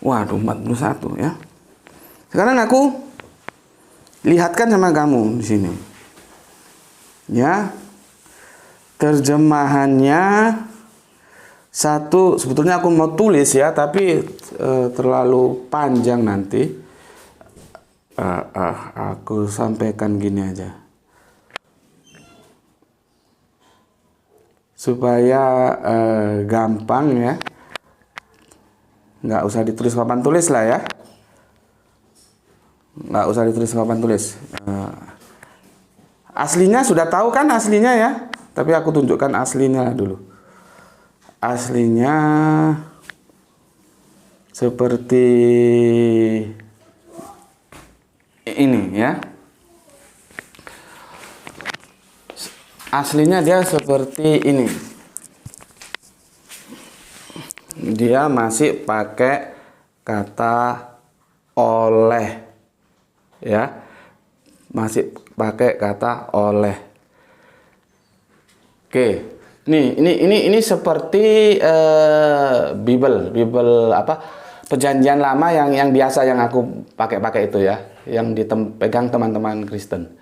Speaker 1: Waduh 41 ya. Sekarang aku lihatkan sama kamu di sini. Ya, terjemahannya satu, sebetulnya aku mau tulis ya, tapi terlalu panjang nanti. Aku sampaikan gini aja, supaya gampang ya, nggak usah ditulis papan tulis lah ya, nggak usah ditulis papan tulis. Aslinya sudah tahu kan aslinya ya, tapi aku tunjukkan aslinya dulu. Aslinya seperti ini ya. Aslinya dia seperti ini. Dia masih pakai kata oleh ya. Masih pakai kata oleh. Oke. Ini seperti Bible apa? Perjanjian lama yang biasa yang aku pakai itu ya, yang dipegang teman-teman Kristen.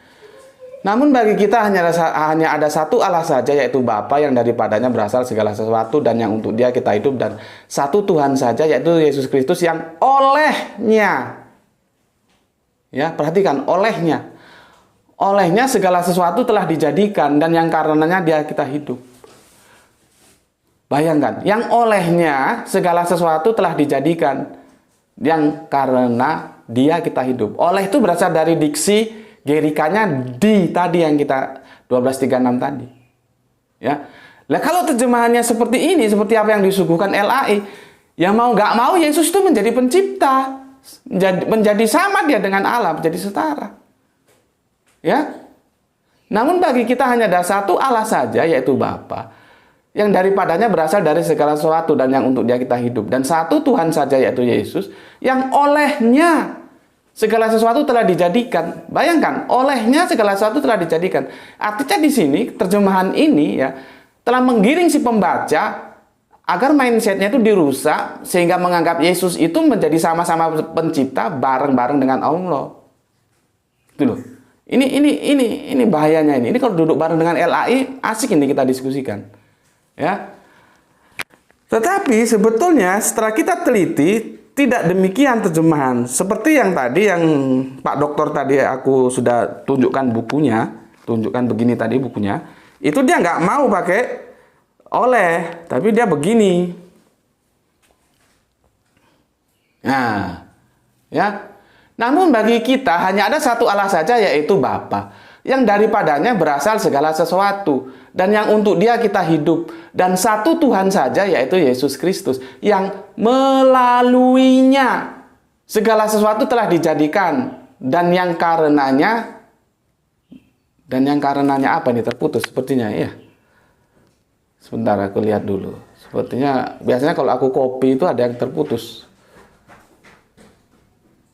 Speaker 1: Namun bagi kita hanya ada satu Allah saja, yaitu Bapa, yang daripadanya berasal segala sesuatu dan yang untuk Dia kita hidup, dan satu Tuhan saja, yaitu Yesus Kristus, yang olehnya, ya perhatikan, olehnya segala sesuatu telah dijadikan, dan yang karenanya Dia kita hidup. Bayangkan, yang olehnya segala sesuatu telah dijadikan, yang karena Dia kita hidup. Oleh itu berasal dari diksi gerikanya di tadi yang kita 1236 tadi. Ya. Nah, kalau terjemahannya seperti ini, seperti apa yang disuguhkan LAI, ya mau nggak mau Yesus itu menjadi pencipta, menjadi sama Dia dengan Allah, menjadi setara. Ya. Namun bagi kita hanya ada satu Allah saja, yaitu Bapa, yang daripadanya berasal dari segala sesuatu dan yang untuk Dia kita hidup, dan satu Tuhan saja, yaitu Yesus, yang olehnya segala sesuatu telah dijadikan. Bayangkan, olehnya segala sesuatu telah dijadikan. Artinya di sini terjemahan ini ya telah menggiring si pembaca agar mindsetnya itu dirusak, sehingga menganggap Yesus itu menjadi sama-sama pencipta bareng-bareng dengan Allah. Itu loh. Ini bahayanya ini. Ini kalau duduk bareng dengan LAI, asik ini kita diskusikan. Ya. Tetapi sebetulnya setelah kita teliti, tidak demikian terjemahan. Seperti yang tadi, yang Pak Dokter tadi aku sudah tunjukkan bukunya, tunjukkan begini tadi bukunya. Itu dia nggak mau pakai oleh, tapi dia begini. Nah, ya. Namun bagi kita hanya ada satu Allah saja, yaitu Bapa, yang daripadanya berasal segala sesuatu, dan yang untuk Dia kita hidup, dan satu Tuhan saja, yaitu Yesus Kristus, yang melaluinya segala sesuatu telah dijadikan, dan yang karenanya apa nih, terputus sepertinya ya. Sebentar aku lihat dulu. Sepertinya biasanya kalau aku copy itu ada yang terputus.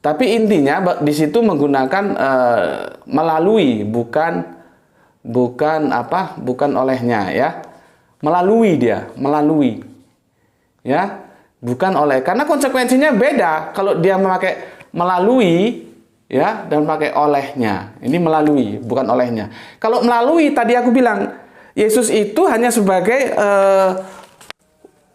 Speaker 1: Tapi intinya di situ menggunakan melalui, bukan olehnya ya. Melalui dia, melalui. Ya, bukan oleh. Karena konsekuensinya beda kalau dia memakai melalui ya dan pakai olehnya. Ini melalui, bukan olehnya. Kalau melalui tadi aku bilang Yesus itu hanya sebagai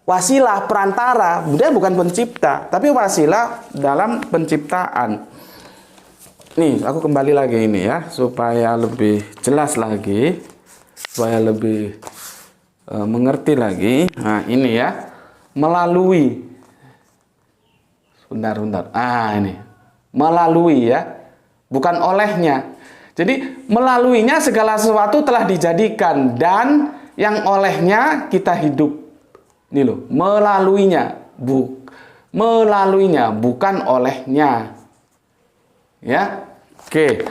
Speaker 1: wasilah, perantara. Dia bukan pencipta, tapi wasilah dalam penciptaan. Nih, aku kembali lagi ini ya, supaya lebih jelas lagi, supaya lebih mengerti lagi. Nah, ini ya, melalui. Bentar. Ini. Melalui ya, bukan olehnya. Jadi, melaluinya segala sesuatu telah dijadikan, dan yang olehnya kita hidup. Ini loh, melaluinya, bukan olehnya. Ya, oke.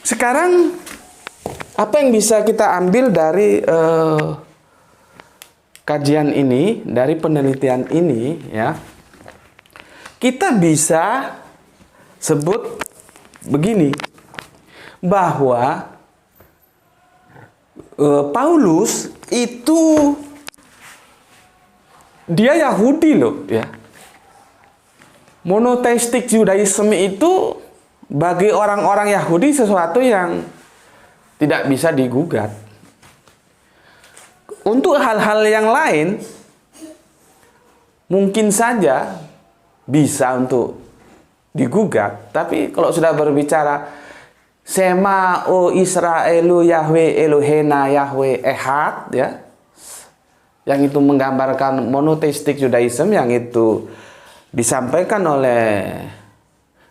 Speaker 1: Sekarang apa yang bisa kita ambil dari kajian ini, dari penelitian ini, ya? Kita bisa sebut begini, bahwa Paulus itu dia Yahudi loh ya. Monoteistik Judaism itu bagi orang-orang Yahudi sesuatu yang tidak bisa digugat. Untuk hal-hal yang lain mungkin saja bisa untuk digugat, tapi kalau sudah berbicara Sema o Israelu Yahweh Elohena Yahweh Ehad ya, yang itu menggambarkan monoteistik Judaism, yang itu disampaikan oleh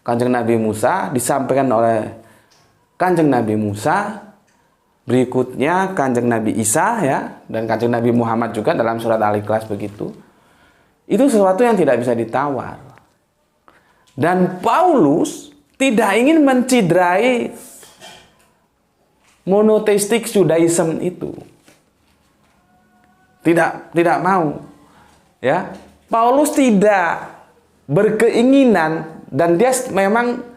Speaker 1: Kanjeng Nabi Musa, disampaikan oleh Kanjeng Nabi Musa, berikutnya Kanjeng Nabi Isa ya, dan Kanjeng Nabi Muhammad juga dalam surat Al-Ikhlas begitu. Itu sesuatu yang tidak bisa ditawar. Dan Paulus tidak ingin mencidrai monoteistik Judaism itu. Tidak mau. Ya. Paulus tidak berkeinginan, dan dia memang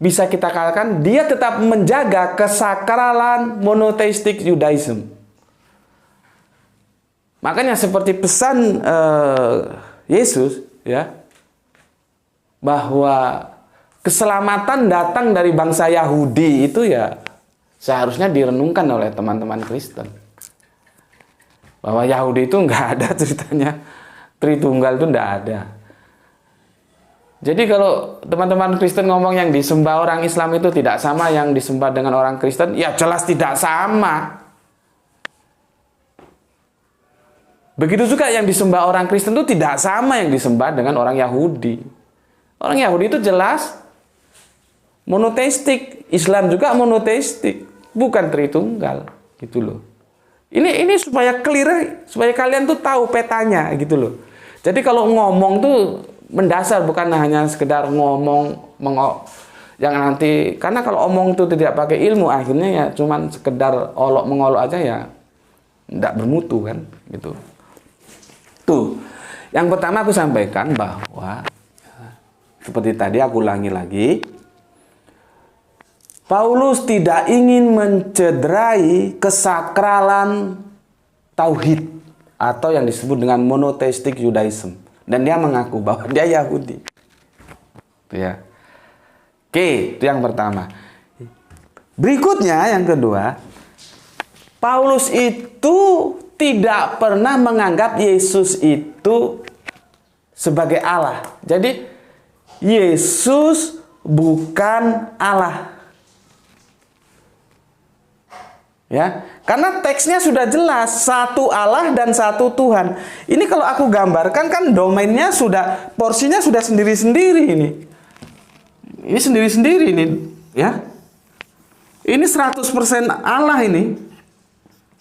Speaker 1: bisa kita katakan dia tetap menjaga kesakralan monoteistik Judaism. Makanya seperti pesan Yesus ya, bahwa keselamatan datang dari bangsa Yahudi itu ya seharusnya direnungkan oleh teman-teman Kristen. Bahwa Yahudi itu nggak ada ceritanya Tritunggal, itu nggak ada. Jadi kalau teman-teman Kristen ngomong yang disembah orang Islam itu tidak sama yang disembah dengan orang Kristen, ya jelas tidak sama. Begitu juga yang disembah orang Kristen itu tidak sama yang disembah dengan orang Yahudi. Orang Yahudi itu jelas monoteistik, Islam juga monoteistik, bukan Tritunggal, gitu loh. Ini supaya clear, supaya kalian tuh tahu petanya, gitu loh. Jadi kalau ngomong tuh mendasar, bukan hanya sekedar ngomong yang nanti, karena kalau omong itu tidak pakai ilmu, akhirnya ya cuman sekedar mengolok aja ya tidak bermutu kan, gitu. Tuh, yang pertama aku sampaikan bahwa seperti tadi aku ulangi lagi, Paulus tidak ingin mencederai kesakralan tauhid atau yang disebut dengan monoteistik Judaism, dan dia mengaku bahwa dia Yahudi. Itu ya. Oke, itu yang pertama. Berikutnya yang kedua, Paulus itu tidak pernah menganggap Yesus itu sebagai Allah. Jadi Yesus bukan Allah. Ya, karena teksnya sudah jelas, satu Allah dan satu Tuhan. Ini kalau aku gambarkan kan domainnya sudah, porsinya sudah sendiri-sendiri ini. Ini sendiri-sendiri ini, ya. Ini 100% Allah ini.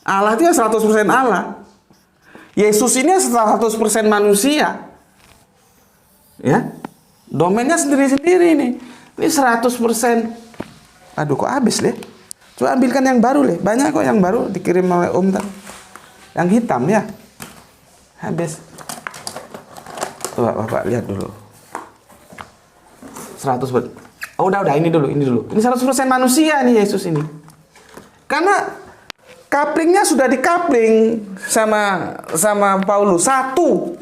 Speaker 1: Allah itu ya 100% Allah. Yesus ini 100% manusia. Ya. Domainnya sendiri-sendiri ini. Ini 100%. Aduh, kok habis, Le? Coba ambilkan yang baru, Le. Banyak kok yang baru dikirim oleh Om tadi. Yang hitam ya. Habis. Coba Bapak lihat dulu. 100%. Oh, udah ini dulu. Ini 100% manusia nih Yesus ini. Karena couplingnya sudah dikapling sama Paulus. Satu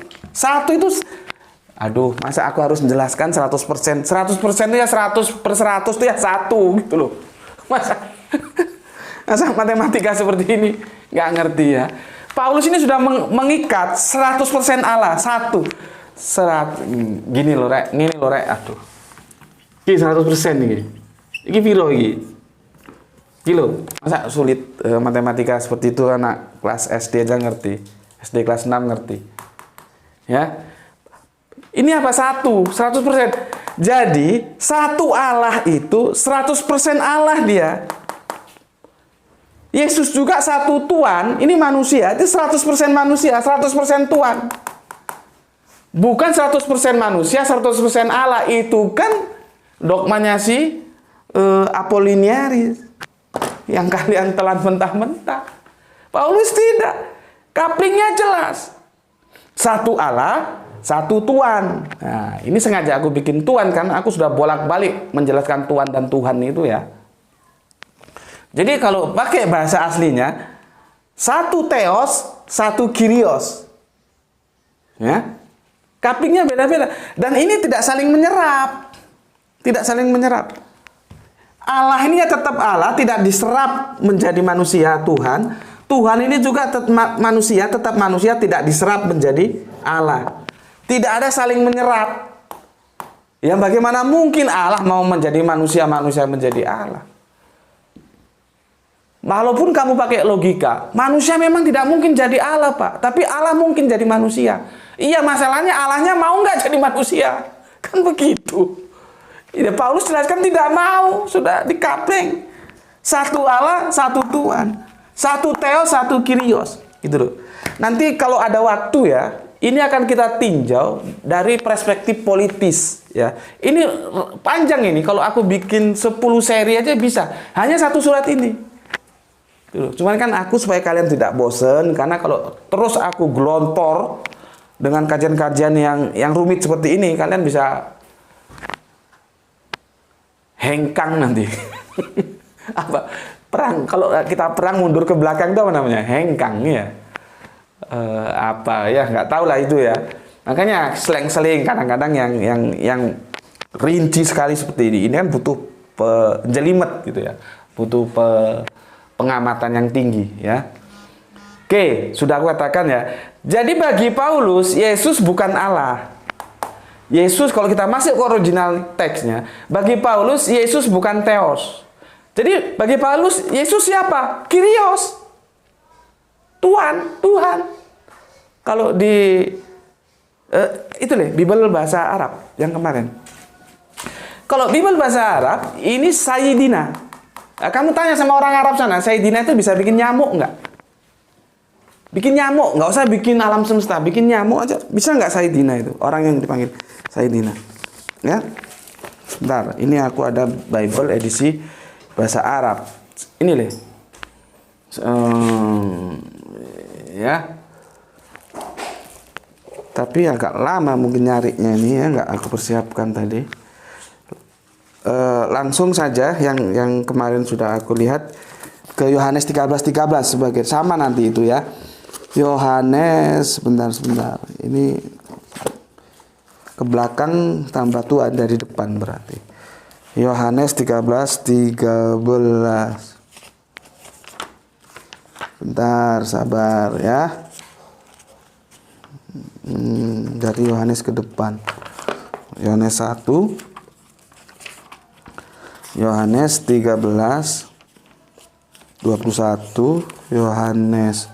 Speaker 1: itu, aduh, masa aku harus menjelaskan 100%? 100% itu ya 100/100 itu ya satu gitu loh. Masa matematika seperti ini nggak ngerti ya. Paulus ini sudah mengikat 100% Allah, satu. Gini loh, Rek. Ini loh, Rek. Aduh. Ini 100% ini. Ini piro ini. Kilo. Masa sulit matematika seperti itu, anak kelas SD aja ngerti. SD kelas 6 ngerti. Ya. Ini apa? 100%. Jadi, satu Allah itu 100% Allah dia. Yesus juga satu Tuhan, ini manusia, itu 100% manusia, 100% Tuhan. Bukan 100% manusia, 100% Allah. Itu kan dogmanya si Apolliniaris yang kalian telan mentah-mentah. Paulus tidak. Couplingnya jelas. Satu Allah, satu Tuhan. Nah, ini sengaja aku bikin Tuhan karena aku sudah bolak-balik menjelaskan Tuhan dan Tuhan itu ya. Jadi kalau pakai bahasa aslinya, satu Theos, satu Kyrios. Ya. Couplingnya beda-beda. Dan ini tidak saling menyerap. Tidak saling menyerap. Allah ini ya tetap Allah, tidak diserap menjadi manusia Tuhan. Tuhan ini juga tetap manusia, tidak diserap menjadi Allah. Tidak ada saling menyerap. Ya bagaimana mungkin Allah mau menjadi manusia menjadi Allah? Walaupun kamu pakai logika, manusia memang tidak mungkin jadi Allah, Pak. Tapi Allah mungkin jadi manusia. Iya, masalahnya Allahnya mau nggak jadi manusia? Kan begitu. Ya, Paulus jelaskan tidak mau, sudah dikapling. Satu Allah, satu Tuhan. Satu Theos, satu Kyrios. Gitu loh. Nanti kalau ada waktu ya, ini akan kita tinjau dari perspektif politis. Ya, ini panjang ini. Kalau aku bikin 10 seri aja bisa. Hanya satu surat ini. Cuman kan aku supaya kalian tidak bosen, karena kalau terus aku gelontor dengan kajian-kajian yang rumit seperti ini, kalian bisa hengkang nanti. Apa perang? Kalau kita perang mundur ke belakang itu apa namanya? Hengkang ya. Apa ya? Nggak tahu lah itu ya. Makanya seling-seling kadang-kadang yang rinci sekali seperti ini kan butuh penjelimet gitu ya. Butuh pengamatan yang tinggi ya. Oke, sudah aku katakan ya. Jadi bagi Paulus, Yesus bukan Allah. Yesus kalau kita masuk ke original teksnya, bagi Paulus Yesus bukan Theos. Jadi bagi Paulus Yesus siapa? Kyrios. Tuhan. Kalau di itu nih Bible bahasa Arab yang kemarin. Kalau Bible bahasa Arab ini Sayyidina. Nah, kamu tanya sama orang Arab sana, Sayyidina itu bisa bikin nyamuk nggak? Bikin nyamuk, nggak usah bikin alam semesta, bikin nyamuk aja. Bisa nggak Sayyidina itu? Orang yang dipanggil Sayyidina. Ya, sebentar. Ini aku ada Bible edisi bahasa Arab. Ini leh. Ya. Tapi agak lama mungkin nyarinya ini ya, nggak aku persiapkan tadi. Langsung saja yang kemarin sudah aku lihat ke Yohanes 13:13 sebagai sama nanti itu ya. Yohanes sebentar. Ini ke belakang tambah tua dari depan berarti. Yohanes 13:13. Bentar, sabar ya. Dari Yohanes ke depan. Yohanes 1. Yohanes 13 21, Yohanes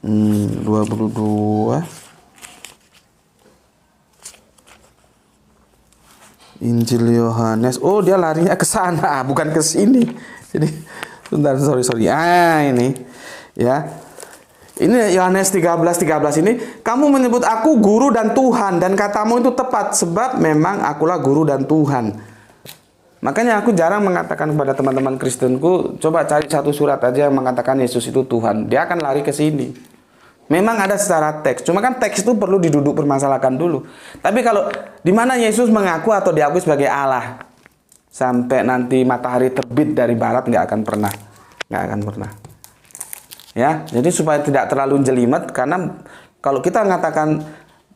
Speaker 1: 22, Injil Yohanes. Oh, dia larinya ke sana, bukan ke sini. Jadi, bentar, sorry. Ini ya. Ini Yohanes 13 ini, kamu menyebut aku guru dan Tuhan, dan katamu itu tepat, sebab memang akulah guru dan Tuhan. Makanya aku jarang mengatakan kepada teman-teman Kristenku, coba cari satu surat aja yang mengatakan Yesus itu Tuhan. Dia akan lari ke sini. Memang ada secara teks, cuma kan teks itu perlu diduduk permasalahkan dulu. Tapi kalau di mana Yesus mengaku atau diakui sebagai Allah, sampai nanti matahari terbit dari barat nggak akan pernah. Ya, jadi supaya tidak terlalu jelimet, karena kalau kita mengatakan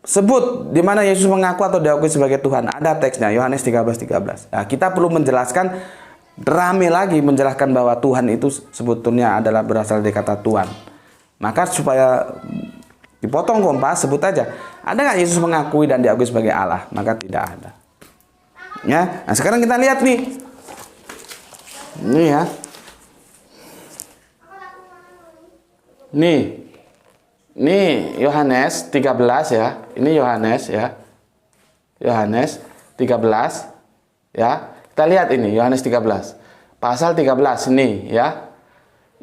Speaker 1: sebut di mana Yesus mengaku atau diakui sebagai Tuhan, ada teksnya Yohanes 13. Nah, kita perlu menjelaskan rame lagi menjelaskan bahwa Tuhan itu sebetulnya adalah berasal dari kata Tuhan. Maka supaya dipotong kompas, sebut aja, ada nggak Yesus mengakui dan diakui sebagai Allah? Maka tidak ada. Ya, nah sekarang kita lihat nih. Ini ya. Ini Yohanes 13 ya. Ini Yohanes ya. Yohanes 13 ya. Kita lihat ini Yohanes 13. Pasal 13 nih ya.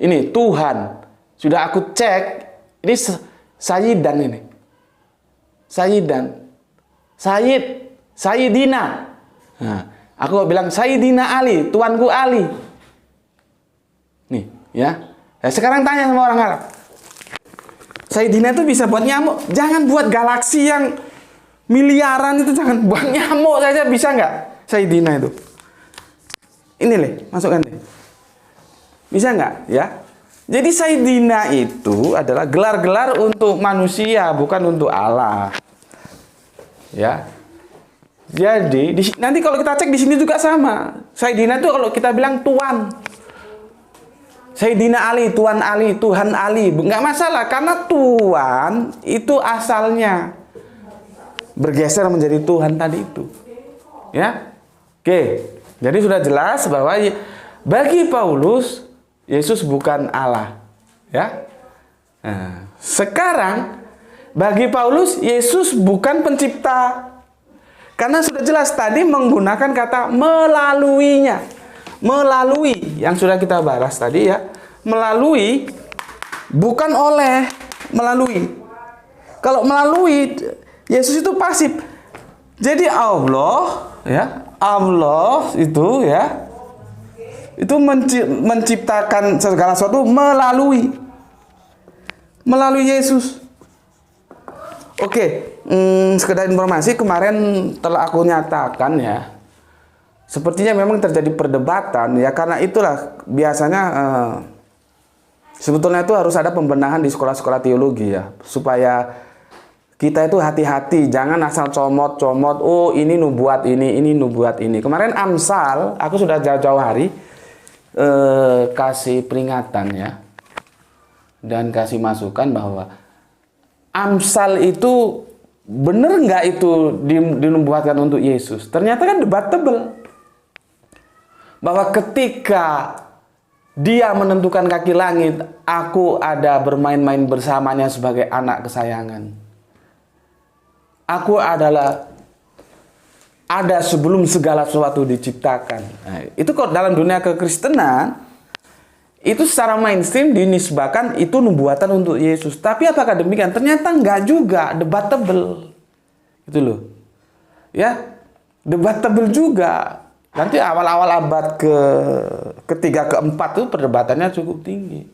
Speaker 1: Ini Tuhan. Sudah aku cek, ini Sayyidan ini. Sayyidina. Nah, aku bilang Sayyidina Ali, tuanku Ali. Nih, ya. Nah, sekarang tanya sama orang Arab. Sayyidina itu bisa buat nyamuk, jangan buat galaksi yang miliaran itu, jangan buat nyamuk saja, bisa nggak? Sayyidina itu. Ini Le, masukkan deh. Bisa nggak? Ya. Jadi Sayyidina itu adalah gelar-gelar untuk manusia, bukan untuk Allah. Ya. Jadi nanti kalau kita cek di sini juga sama. Sayyidina itu kalau kita bilang tuan. Sayyidina Ali, Tuan Ali, Tuhan Ali, nggak masalah, karena Tuan itu asalnya bergeser menjadi Tuhan tadi itu. Ya. Oke. Jadi sudah jelas bahwa bagi Paulus Yesus bukan Allah, ya. Nah, sekarang bagi Paulus Yesus bukan pencipta, karena sudah jelas tadi menggunakan kata melaluinya, melalui yang sudah kita bahas tadi ya, melalui bukan oleh, melalui. Kalau melalui Yesus itu pasif, jadi Allah, ya, Allah itu ya. Itu menciptakan segala sesuatu melalui Yesus. Oke, sekedar informasi, kemarin telah aku nyatakan ya, sepertinya memang terjadi perdebatan ya, karena itulah biasanya sebetulnya itu harus ada pembenahan di sekolah-sekolah teologi ya, supaya kita itu hati-hati, jangan asal comot-comot, oh ini nubuat ini nubuat ini. Kemarin Amsal, aku sudah jauh-jauh hari kasih peringatan ya, dan kasih masukan bahwa Amsal itu benar nggak itu dinubuatkan untuk Yesus. Ternyata kan debatable, bahwa ketika dia menentukan kaki langit, aku ada bermain-main bersamanya sebagai anak kesayangan. Aku adalah ada sebelum segala sesuatu diciptakan. Nah, itu kok dalam dunia kekristenan itu secara mainstream dinisbahkan itu nubuatan untuk Yesus. Tapi apakah demikian? Ternyata enggak juga, debatable. Gitu loh. Ya, debatable juga. Nanti awal-awal abad ketiga, keempat itu perdebatannya cukup tinggi.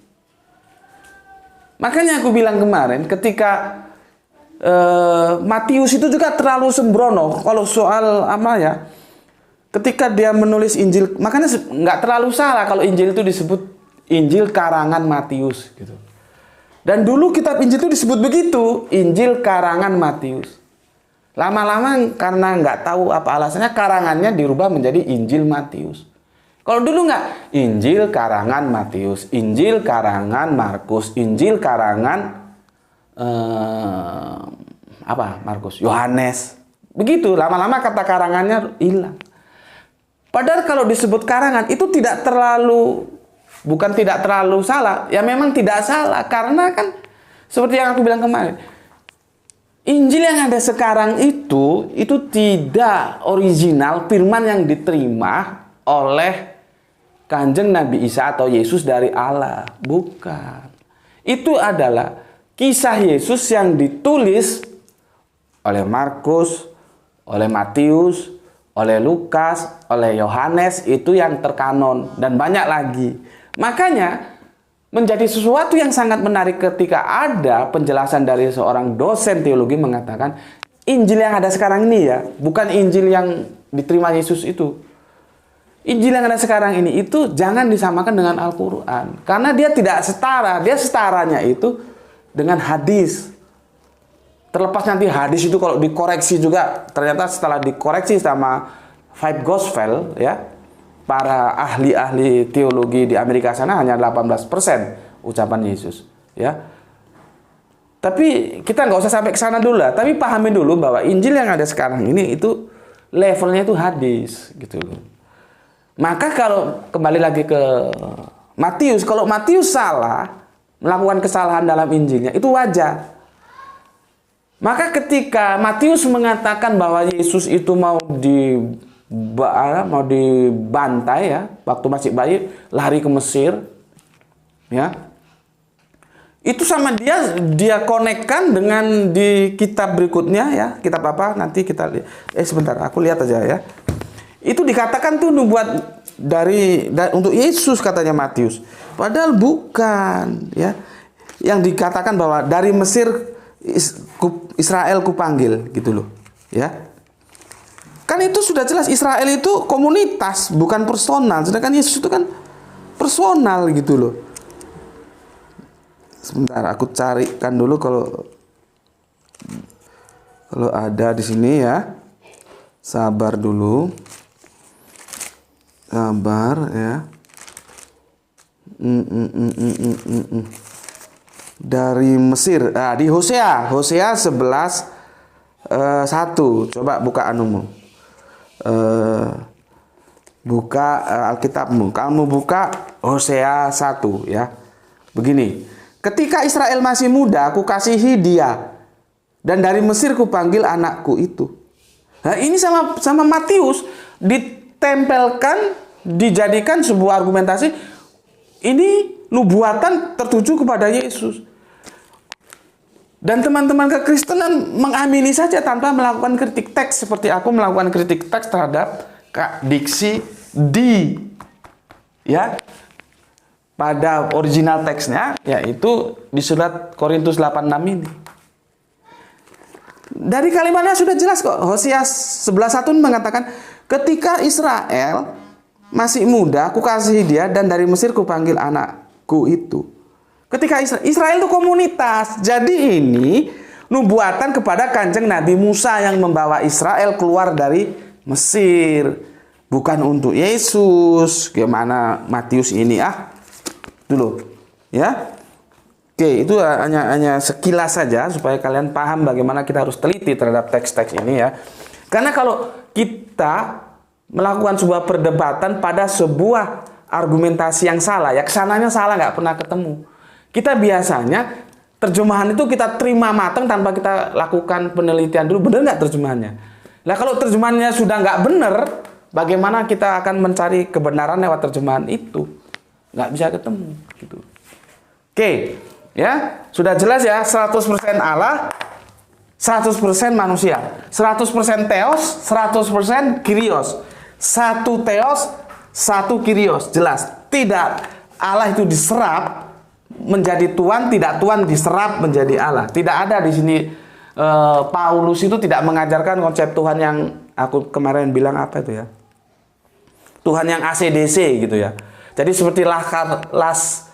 Speaker 1: Makanya aku bilang kemarin ketika Matius itu juga terlalu sembrono kalau soal apa ya, ketika dia menulis Injil, makanya nggak terlalu salah kalau Injil itu disebut Injil karangan Matius gitu. Dan dulu kitab Injil itu disebut begitu, Injil karangan Matius. Lama-lama karena nggak tahu apa alasannya, karangannya dirubah menjadi Injil Matius. Kalau dulu nggak, Injil karangan Matius, Injil karangan Markus, Injil karangan Markus, Yohanes. Begitu, lama-lama kata karangannya hilang. Padahal kalau disebut karangan itu tidak terlalu bukan tidak terlalu salah. Ya memang tidak salah, karena kan seperti yang aku bilang kemarin, Injil yang ada sekarang itu tidak original, firman yang diterima oleh Kanjeng Nabi Isa atau Yesus dari Allah. Bukan. Itu adalah kisah Yesus yang ditulis oleh Markus, oleh Matius, oleh Lukas, oleh Yohanes, itu yang terkanon, dan banyak lagi. Makanya menjadi sesuatu yang sangat menarik ketika ada penjelasan dari seorang dosen teologi mengatakan Injil yang ada sekarang ini ya, bukan Injil yang diterima Yesus itu. Injil yang ada sekarang ini itu jangan disamakan dengan Al-Quran, karena dia tidak setara. Dia setaranya itu dengan hadis. Terlepas nanti hadis itu kalau dikoreksi juga, ternyata setelah dikoreksi sama Five Gospel ya, para ahli-ahli teologi di Amerika sana hanya 18% ucapan Yesus ya. Tapi kita nggak usah sampai ke sana dulu lah, tapi pahami dulu bahwa Injil yang ada sekarang ini itu levelnya itu hadis gitu loh. Maka kalau kembali lagi ke Matius, kalau Matius salah melakukan kesalahan dalam Injilnya itu wajar. Maka ketika Matius mengatakan bahwa Yesus itu mau dibantai ya, waktu masih bayi, lari ke Mesir, ya, itu sama dia konekkan dengan di kitab berikutnya ya, kitab apa nanti kita lihat. Sebentar, aku lihat aja ya. Itu dikatakan tuh nubuat dari untuk Yesus katanya Matius, padahal bukan ya. Yang dikatakan bahwa dari Mesir Israel kupanggil gitu loh, ya. Kan itu sudah jelas Israel itu komunitas, bukan personal. Sedangkan Yesus itu kan personal gitu loh. Sebentar, aku carikan dulu kalau ada di sini ya. Sabar dulu. Sabar ya. Dari Mesir, di Hosea 11 1. Coba buka anumu, buka Alkitabmu. Kamu buka Hosea 1 ya. Begini, ketika Israel masih muda, aku kasihi dia, dan dari Mesir kupanggil anakku itu. Nah ini sama Matius ditempelkan, dijadikan sebuah argumentasi. Ini nubuatan tertuju kepada Yesus. Dan teman-teman kekristenan mengamini saja tanpa melakukan kritik teks, seperti aku melakukan kritik teks terhadap diksi di ya pada original teksnya, yaitu di surat Korintus 8:6 ini. Dari kalimatnya sudah jelas kok. Hosea 11:1 mengatakan, ketika Israel masih muda, aku kasihi dia, dan dari Mesir kupanggil anakku itu. Ketika Israel itu komunitas. Jadi ini nubuatan kepada Kanjeng Nabi Musa yang membawa Israel keluar dari Mesir. Bukan untuk Yesus. Gimana Matius ini dulu ya. Oke, itu hanya sekilas saja supaya kalian paham bagaimana kita harus teliti terhadap teks-teks ini ya. Karena kalau kita melakukan sebuah perdebatan pada sebuah argumentasi yang salah, ya kesananya salah, nggak pernah ketemu. Kita biasanya terjemahan itu kita terima matang tanpa kita lakukan penelitian dulu, benar nggak terjemahannya. Nah kalau terjemahannya sudah nggak benar, bagaimana kita akan mencari kebenaran lewat terjemahan itu? Nggak bisa ketemu gitu. Oke, ya sudah jelas ya, 100% Allah, 100% manusia, 100% theos, 100% kyrios. Satu theos, satu kyrios, jelas. Tidak Allah itu diserap menjadi Tuhan, tidak Tuhan diserap menjadi Allah. Tidak ada di sini. Paulus itu tidak mengajarkan konsep Tuhan yang aku kemarin bilang apa itu ya, Tuhan yang ACDC gitu ya. Jadi seperti las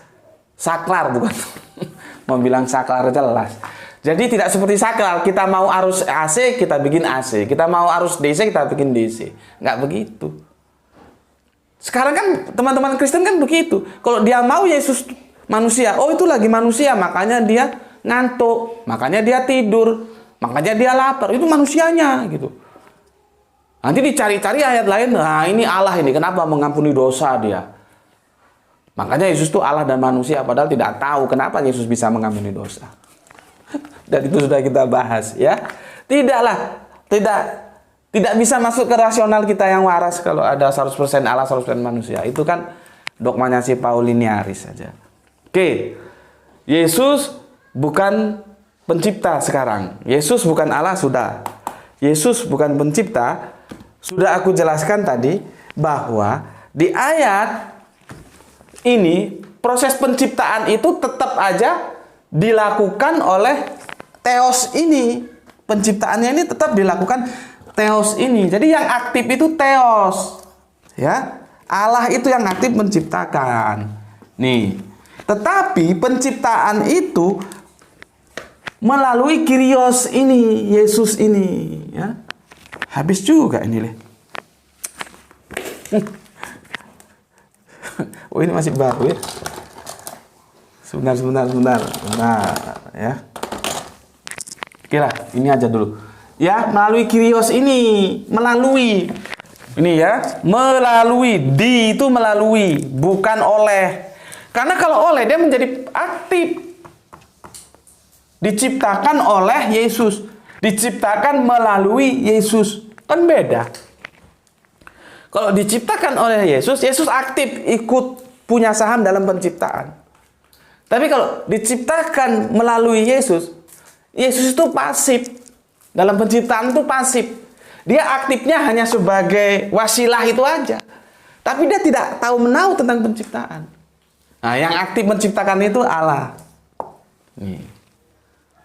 Speaker 1: saklar, bukan mau bilang saklar jelas. Jadi tidak seperti saklar, kita mau arus AC kita bikin AC, kita mau arus DC kita bikin DC. Nggak begitu. Sekarang kan teman-teman Kristen kan begitu. Kalau dia mau Yesus manusia, oh itu lagi manusia, makanya dia ngantuk, makanya dia tidur, makanya dia lapar, itu manusianya gitu. Nanti dicari-cari ayat lain, nah ini Allah ini, kenapa mengampuni dosa dia? Makanya Yesus itu Allah dan manusia, padahal tidak tahu kenapa Yesus bisa mengampuni dosa. Dan itu sudah kita bahas ya. Tidak bisa masuk ke rasional kita yang waras kalau ada 100% Allah, 100% manusia. Itu kan dogmanya si Pauliniaris saja. Oke. Yesus bukan pencipta sekarang. Yesus bukan Allah, sudah. Yesus bukan pencipta. Sudah aku jelaskan tadi bahwa di ayat ini proses penciptaan itu tetap aja dilakukan oleh Theos ini. Penciptaannya ini tetap dilakukan Theos ini. Jadi yang aktif itu Theos. Ya. Allah itu yang aktif menciptakan. Nih. Tetapi penciptaan itu melalui Kyrios ini, Yesus ini, ya. Habis juga ini, Le. Oh, ini masih baru ya. Sebentar, ya. Oke lah, ini aja dulu. Ya, melalui Kyrios ini, melalui. Ini ya, melalui. Di itu melalui, bukan oleh. Karena kalau oleh dia menjadi aktif. Diciptakan oleh Yesus, diciptakan melalui Yesus, kan beda. Kalau diciptakan oleh Yesus, Yesus aktif ikut punya saham dalam penciptaan. Tapi kalau diciptakan melalui Yesus, Yesus itu pasif. Dalam penciptaan itu pasif. Dia aktifnya hanya sebagai wasilah itu aja. Tapi dia tidak tahu menahu tentang penciptaan. Nah, yang aktif menciptakan itu Allah. Nih.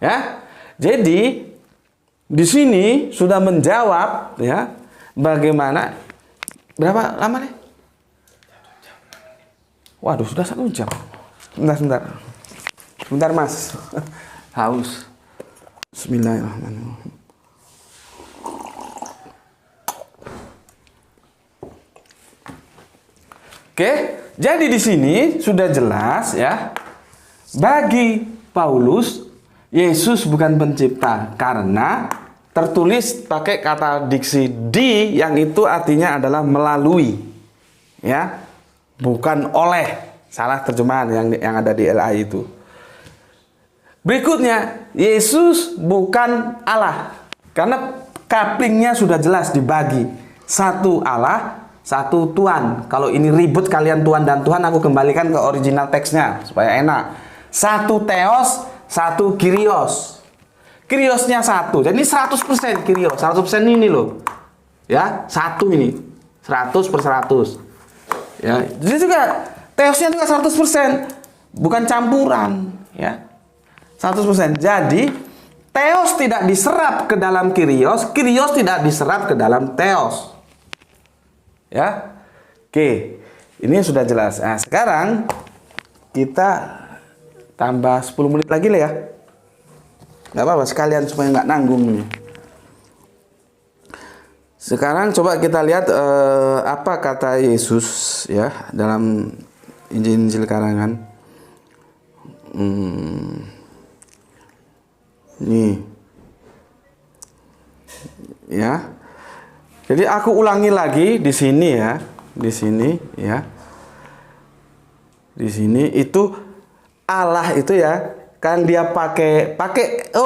Speaker 1: Ya. Jadi di sini sudah menjawab ya bagaimana. Berapa lama nih? Waduh, sudah 1 jam. Sebentar Mas. Haus. Bismillahirrahmanirrahim. Oke, jadi di sini sudah jelas ya. Bagi Paulus, Yesus bukan pencipta karena tertulis pakai kata diksi di yang itu artinya adalah melalui. Ya. Bukan oleh. Salah terjemahan yang ada di LA itu. Berikutnya, Yesus bukan Allah. Karena couplingnya sudah jelas dibagi. Satu Allah, satu Tuhan. Kalau ini ribut kalian Tuhan dan Tuhan, aku kembalikan ke original teksnya supaya enak. Satu Theos, satu Kyrios. Kyriosnya satu. Jadi 100% Kyrios. 100% ini loh. Ya, satu ini. 100/100. Ya, jadi juga Theosnya juga 100%. Bukan campuran, ya. 100%. Jadi Theos tidak diserap ke dalam Kyrios, Kyrios tidak diserap ke dalam Theos. Ya. Oke. Ini sudah jelas. Nah, sekarang kita tambah 10 menit lagi lah ya. Nggak apa-apa, sekalian supaya nggak nanggung. Sekarang coba kita lihat apa kata Yesus ya dalam Injil karangan. Nih. Ya. Jadi aku ulangi lagi di sini ya. Di sini ya. Di sini itu Allah itu ya, kan dia pakai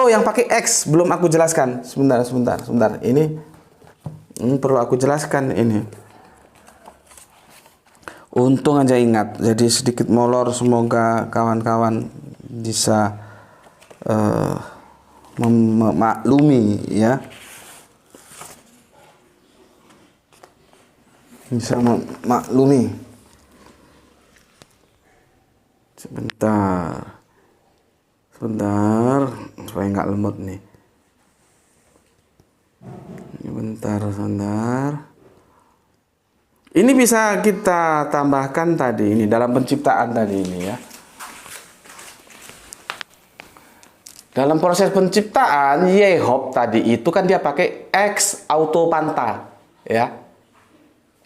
Speaker 1: yang pakai X belum aku jelaskan. Sebentar. Ini perlu aku jelaskan ini. Untung aja ingat. Jadi sedikit molor, semoga kawan-kawan bisa memaklumi ya. Bisa memaklumi. Sebentar supaya nggak lemot nih. Sebentar. Ini bisa kita tambahkan tadi ini dalam penciptaan tadi ini ya. Dalam proses penciptaan Yehov tadi itu kan dia pakai ex auto panta ya.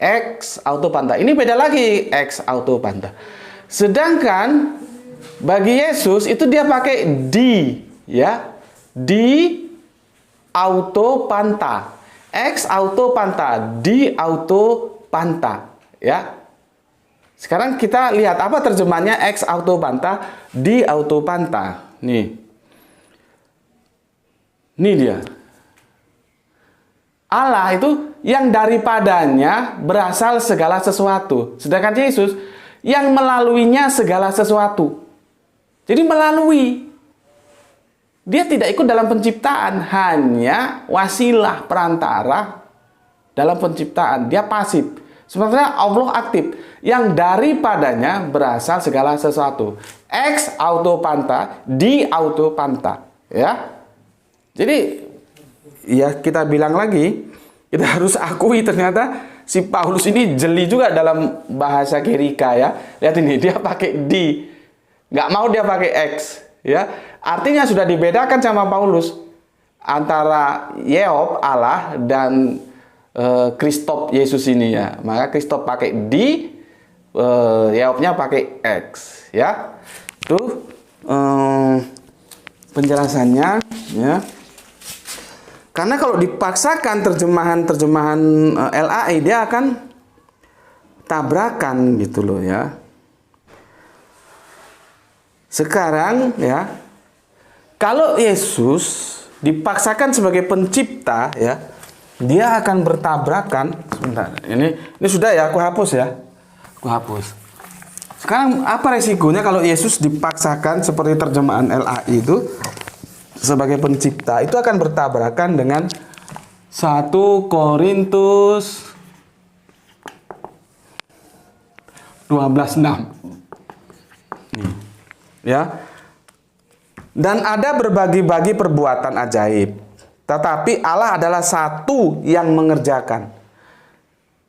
Speaker 1: Ex auto panta. Ini beda lagi ex auto panta. Sedangkan bagi Yesus itu dia pakai di ya. Di auto panta. Ex auto panta, di auto panta ya. Sekarang kita lihat apa terjemahannya ex auto panta, di auto panta. Nih. Ini dia. Allah itu yang daripadanya berasal segala sesuatu. Sedangkan Yesus yang melaluinya segala sesuatu. Jadi melalui. Dia tidak ikut dalam penciptaan, hanya wasilah perantara dalam penciptaan. Dia pasif. Sementara Allah aktif, yang daripadanya berasal segala sesuatu. Ex auto panta, di auto panta, ya. Jadi ya kita bilang lagi, kita harus akui ternyata si Paulus ini jeli juga dalam bahasa Gerika, ya. Lihat ini, dia pakai di, nggak mau dia pakai ex, ya. Artinya sudah dibedakan sama Paulus antara Yeop Allah dan Kristop Yesus ini, ya. Maka Kristop pakai di, Yeopnya pakai X, ya. Itu penjelasannya, ya. Karena kalau dipaksakan terjemahan LAI, dia akan tabrakan gitu loh, ya. Sekarang, ya, kalau Yesus dipaksakan sebagai pencipta, ya, dia akan bertabrakan. Sebentar, ini sudah ya, aku hapus ya. Aku hapus. Sekarang apa resikonya kalau Yesus dipaksakan seperti terjemahan LAI itu sebagai pencipta? Itu akan bertabrakan dengan 1 Korintus 12:6. Nih, ya. Dan ada berbagi-bagi perbuatan ajaib, tetapi Allah adalah satu yang mengerjakan.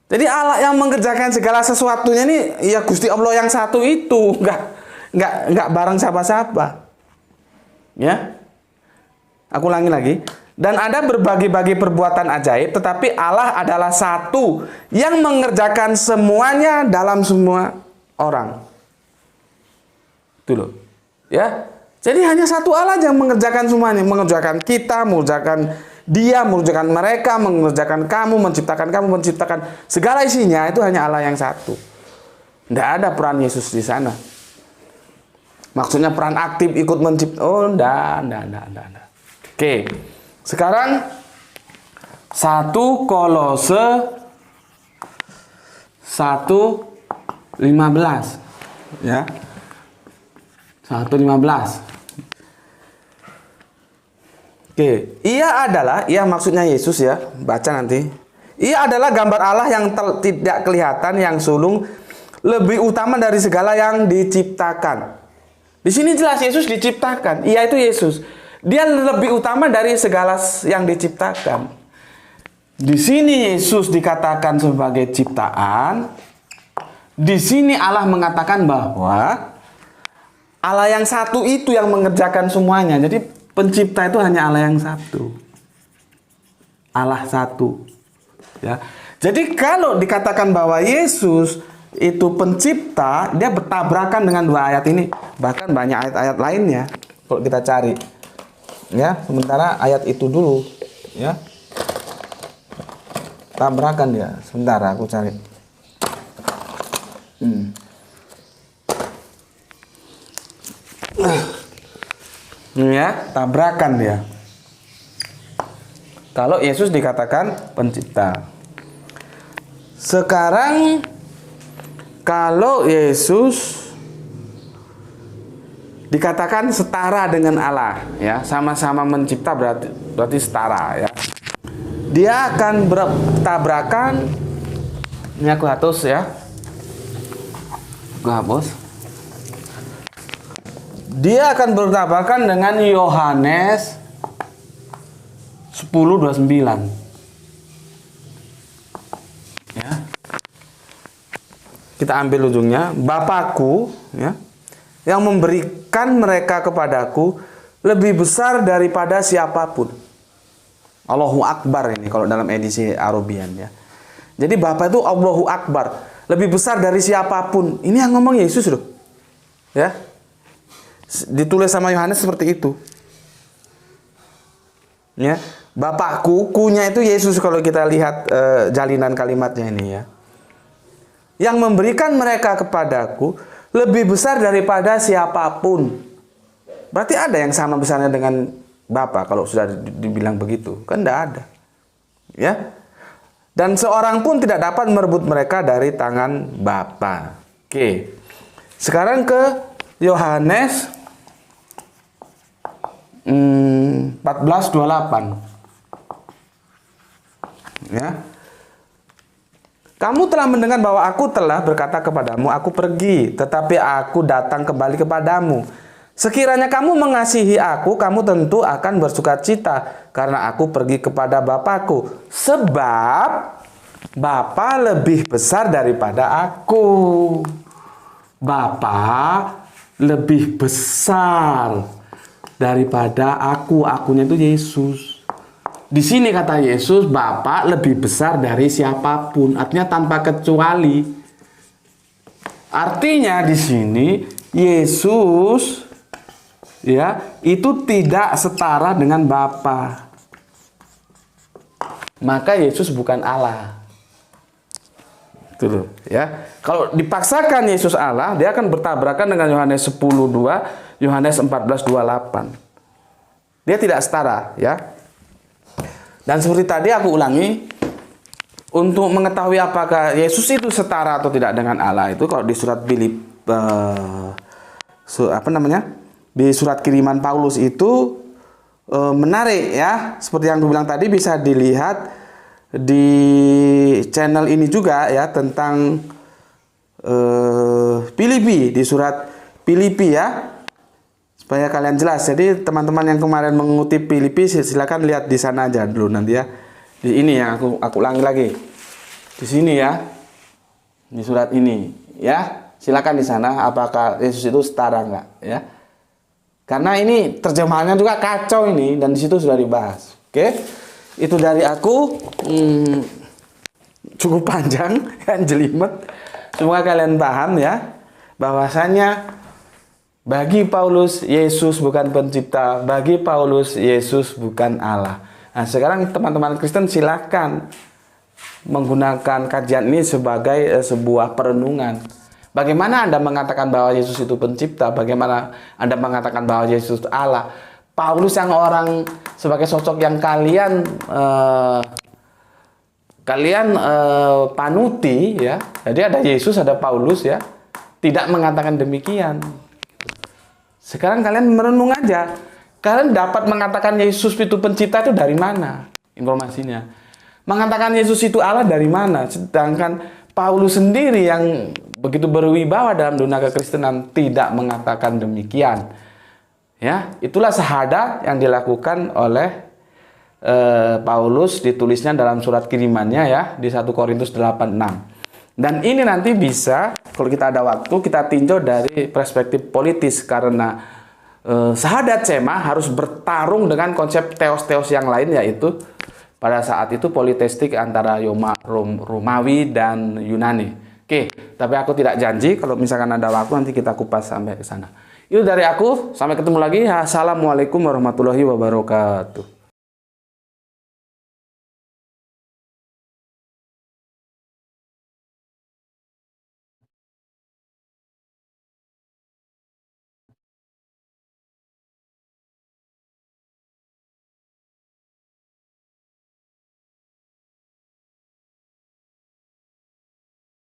Speaker 1: Jadi Allah yang mengerjakan segala sesuatunya ini, ya Gusti Allah yang satu itu, nggak bareng siapa-siapa. Ya, aku ulangi lagi. Dan ada berbagi-bagi perbuatan ajaib, tetapi Allah adalah satu yang mengerjakan semuanya dalam semua orang. Itu loh, ya. Jadi hanya satu Allah yang mengerjakan semuanya, mengerjakan kita, mengerjakan dia, mengerjakan mereka, mengerjakan kamu, menciptakan segala isinya, itu hanya Allah yang satu. Tidak ada peran Yesus di sana. Maksudnya peran aktif ikut menciptakan. Oh, enggak. Oke. Sekarang 1 Kolose 1:15, ya. 1:15. Oke, ia maksudnya Yesus, ya, baca nanti. Ia adalah gambar Allah yang tidak kelihatan, yang sulung, lebih utama dari segala yang diciptakan. Di sini jelas Yesus diciptakan. Ia itu Yesus. Dia lebih utama dari segala yang diciptakan. Di sini Yesus dikatakan sebagai ciptaan. Di sini Allah mengatakan bahwa Allah yang satu itu yang mengerjakan semuanya. Jadi pencipta itu hanya Allah yang satu. Allah satu. Ya. Jadi kalau dikatakan bahwa Yesus itu pencipta, dia bertabrakan dengan 2 ayat ini. Bahkan banyak ayat-ayat lainnya kalau kita cari. Ya, sementara ayat itu dulu, ya. Tabrakan dia. Sebentar aku cari. Ya, tabrakan dia. Kalau Yesus dikatakan pencipta. Sekarang kalau Yesus dikatakan setara dengan Allah, ya, sama-sama mencipta berarti setara, ya. Dia akan bertabrakan. Ini aku hapus, ya. Aku hapus. Dia akan bertabrakan dengan Yohanes 10:29. Ya. Kita ambil ujungnya. Bapakku, ya, yang memberikan mereka kepadaku lebih besar daripada siapapun. Allahu Akbar ini kalau dalam edisi Arabian, ya. Jadi Bapa itu Allahu Akbar, lebih besar dari siapapun. Ini yang ngomong Yesus loh. Ya. Ditulis sama Yohanes seperti itu. Ya. Bapakku, kunya itu Yesus kalau kita lihat jalinan kalimatnya ini, ya. yang memberikan mereka kepadaku lebih besar daripada siapapun. Berarti ada yang sama besarnya dengan Bapa kalau sudah dibilang begitu. Kan tidak ada. Ya. Dan seorang pun tidak dapat merebut mereka dari tangan Bapa. Oke. Sekarang ke Yohanes 14:28. Ya. Kamu telah mendengar bahwa aku telah berkata kepadamu, aku pergi, tetapi aku datang kembali kepadamu. Sekiranya kamu mengasihi aku, kamu tentu akan bersukacita, karena aku pergi kepada Bapakku. Sebab Bapa lebih besar daripada aku. Bapa lebih besar daripada aku. Akunya itu Yesus. Di sini kata Yesus, Bapa lebih besar dari siapapun. Artinya tanpa kecuali. Artinya di sini Yesus ya itu tidak setara dengan Bapa. Maka Yesus bukan Allah. Itu loh, ya. Kalau dipaksakan Yesus Allah, dia akan bertabrakan dengan Yohanes 10:2, Yohanes 14:28. Dia tidak setara, ya. Dan seperti tadi aku ulangi, untuk mengetahui apakah Yesus itu setara atau tidak dengan Allah itu kalau di surat di surat kiriman Paulus itu menarik ya. Seperti yang aku bilang tadi, bisa dilihat di channel ini juga ya, tentang Filipi, di surat Filipi ya. Supaya kalian jelas. Jadi teman-teman yang kemarin mengutip Filipi, silakan lihat di sana aja dulu nanti ya. Di ini ya, aku ulangi lagi. Di sini ya. Di surat ini ya. Silakan di sana apakah Yesus itu setara enggak ya. Karena ini terjemahannya juga kacau ini, dan di situ sudah dibahas. Oke. Itu dari aku, cukup panjang dan jelimet. Semoga kalian paham ya, bahwasanya bagi Paulus, Yesus bukan pencipta. Bagi Paulus, Yesus bukan Allah. Nah, sekarang teman-teman Kristen silakan menggunakan kajian ini sebagai sebuah perenungan. Bagaimana Anda mengatakan bahwa Yesus itu pencipta? Bagaimana Anda mengatakan bahwa Yesus itu Allah? Paulus yang orang sebagai sosok yang kalian panuti ya. Jadi ada Yesus, ada Paulus ya. Tidak mengatakan demikian. Sekarang kalian merenung aja. Kalian dapat mengatakan Yesus itu pencipta itu dari mana informasinya? Mengatakan Yesus itu Allah dari mana? Sedangkan Paulus sendiri yang begitu berwibawa dalam dunia kekristenan tidak mengatakan demikian. Ya, itulah syahadat yang dilakukan oleh Paulus, ditulisnya dalam surat kirimannya ya di 1 Korintus 8:6. Dan ini nanti bisa, kalau kita ada waktu, kita tinjau dari perspektif politis. Karena syahadat Shema harus bertarung dengan konsep teos-teos yang lain, yaitu pada saat itu politeistik antara Romawi dan Yunani. Oke, tapi aku tidak janji, kalau misalkan ada waktu nanti kita kupas sampai ke sana. Itu dari aku, sampai ketemu lagi. Assalamualaikum warahmatullahi wabarakatuh.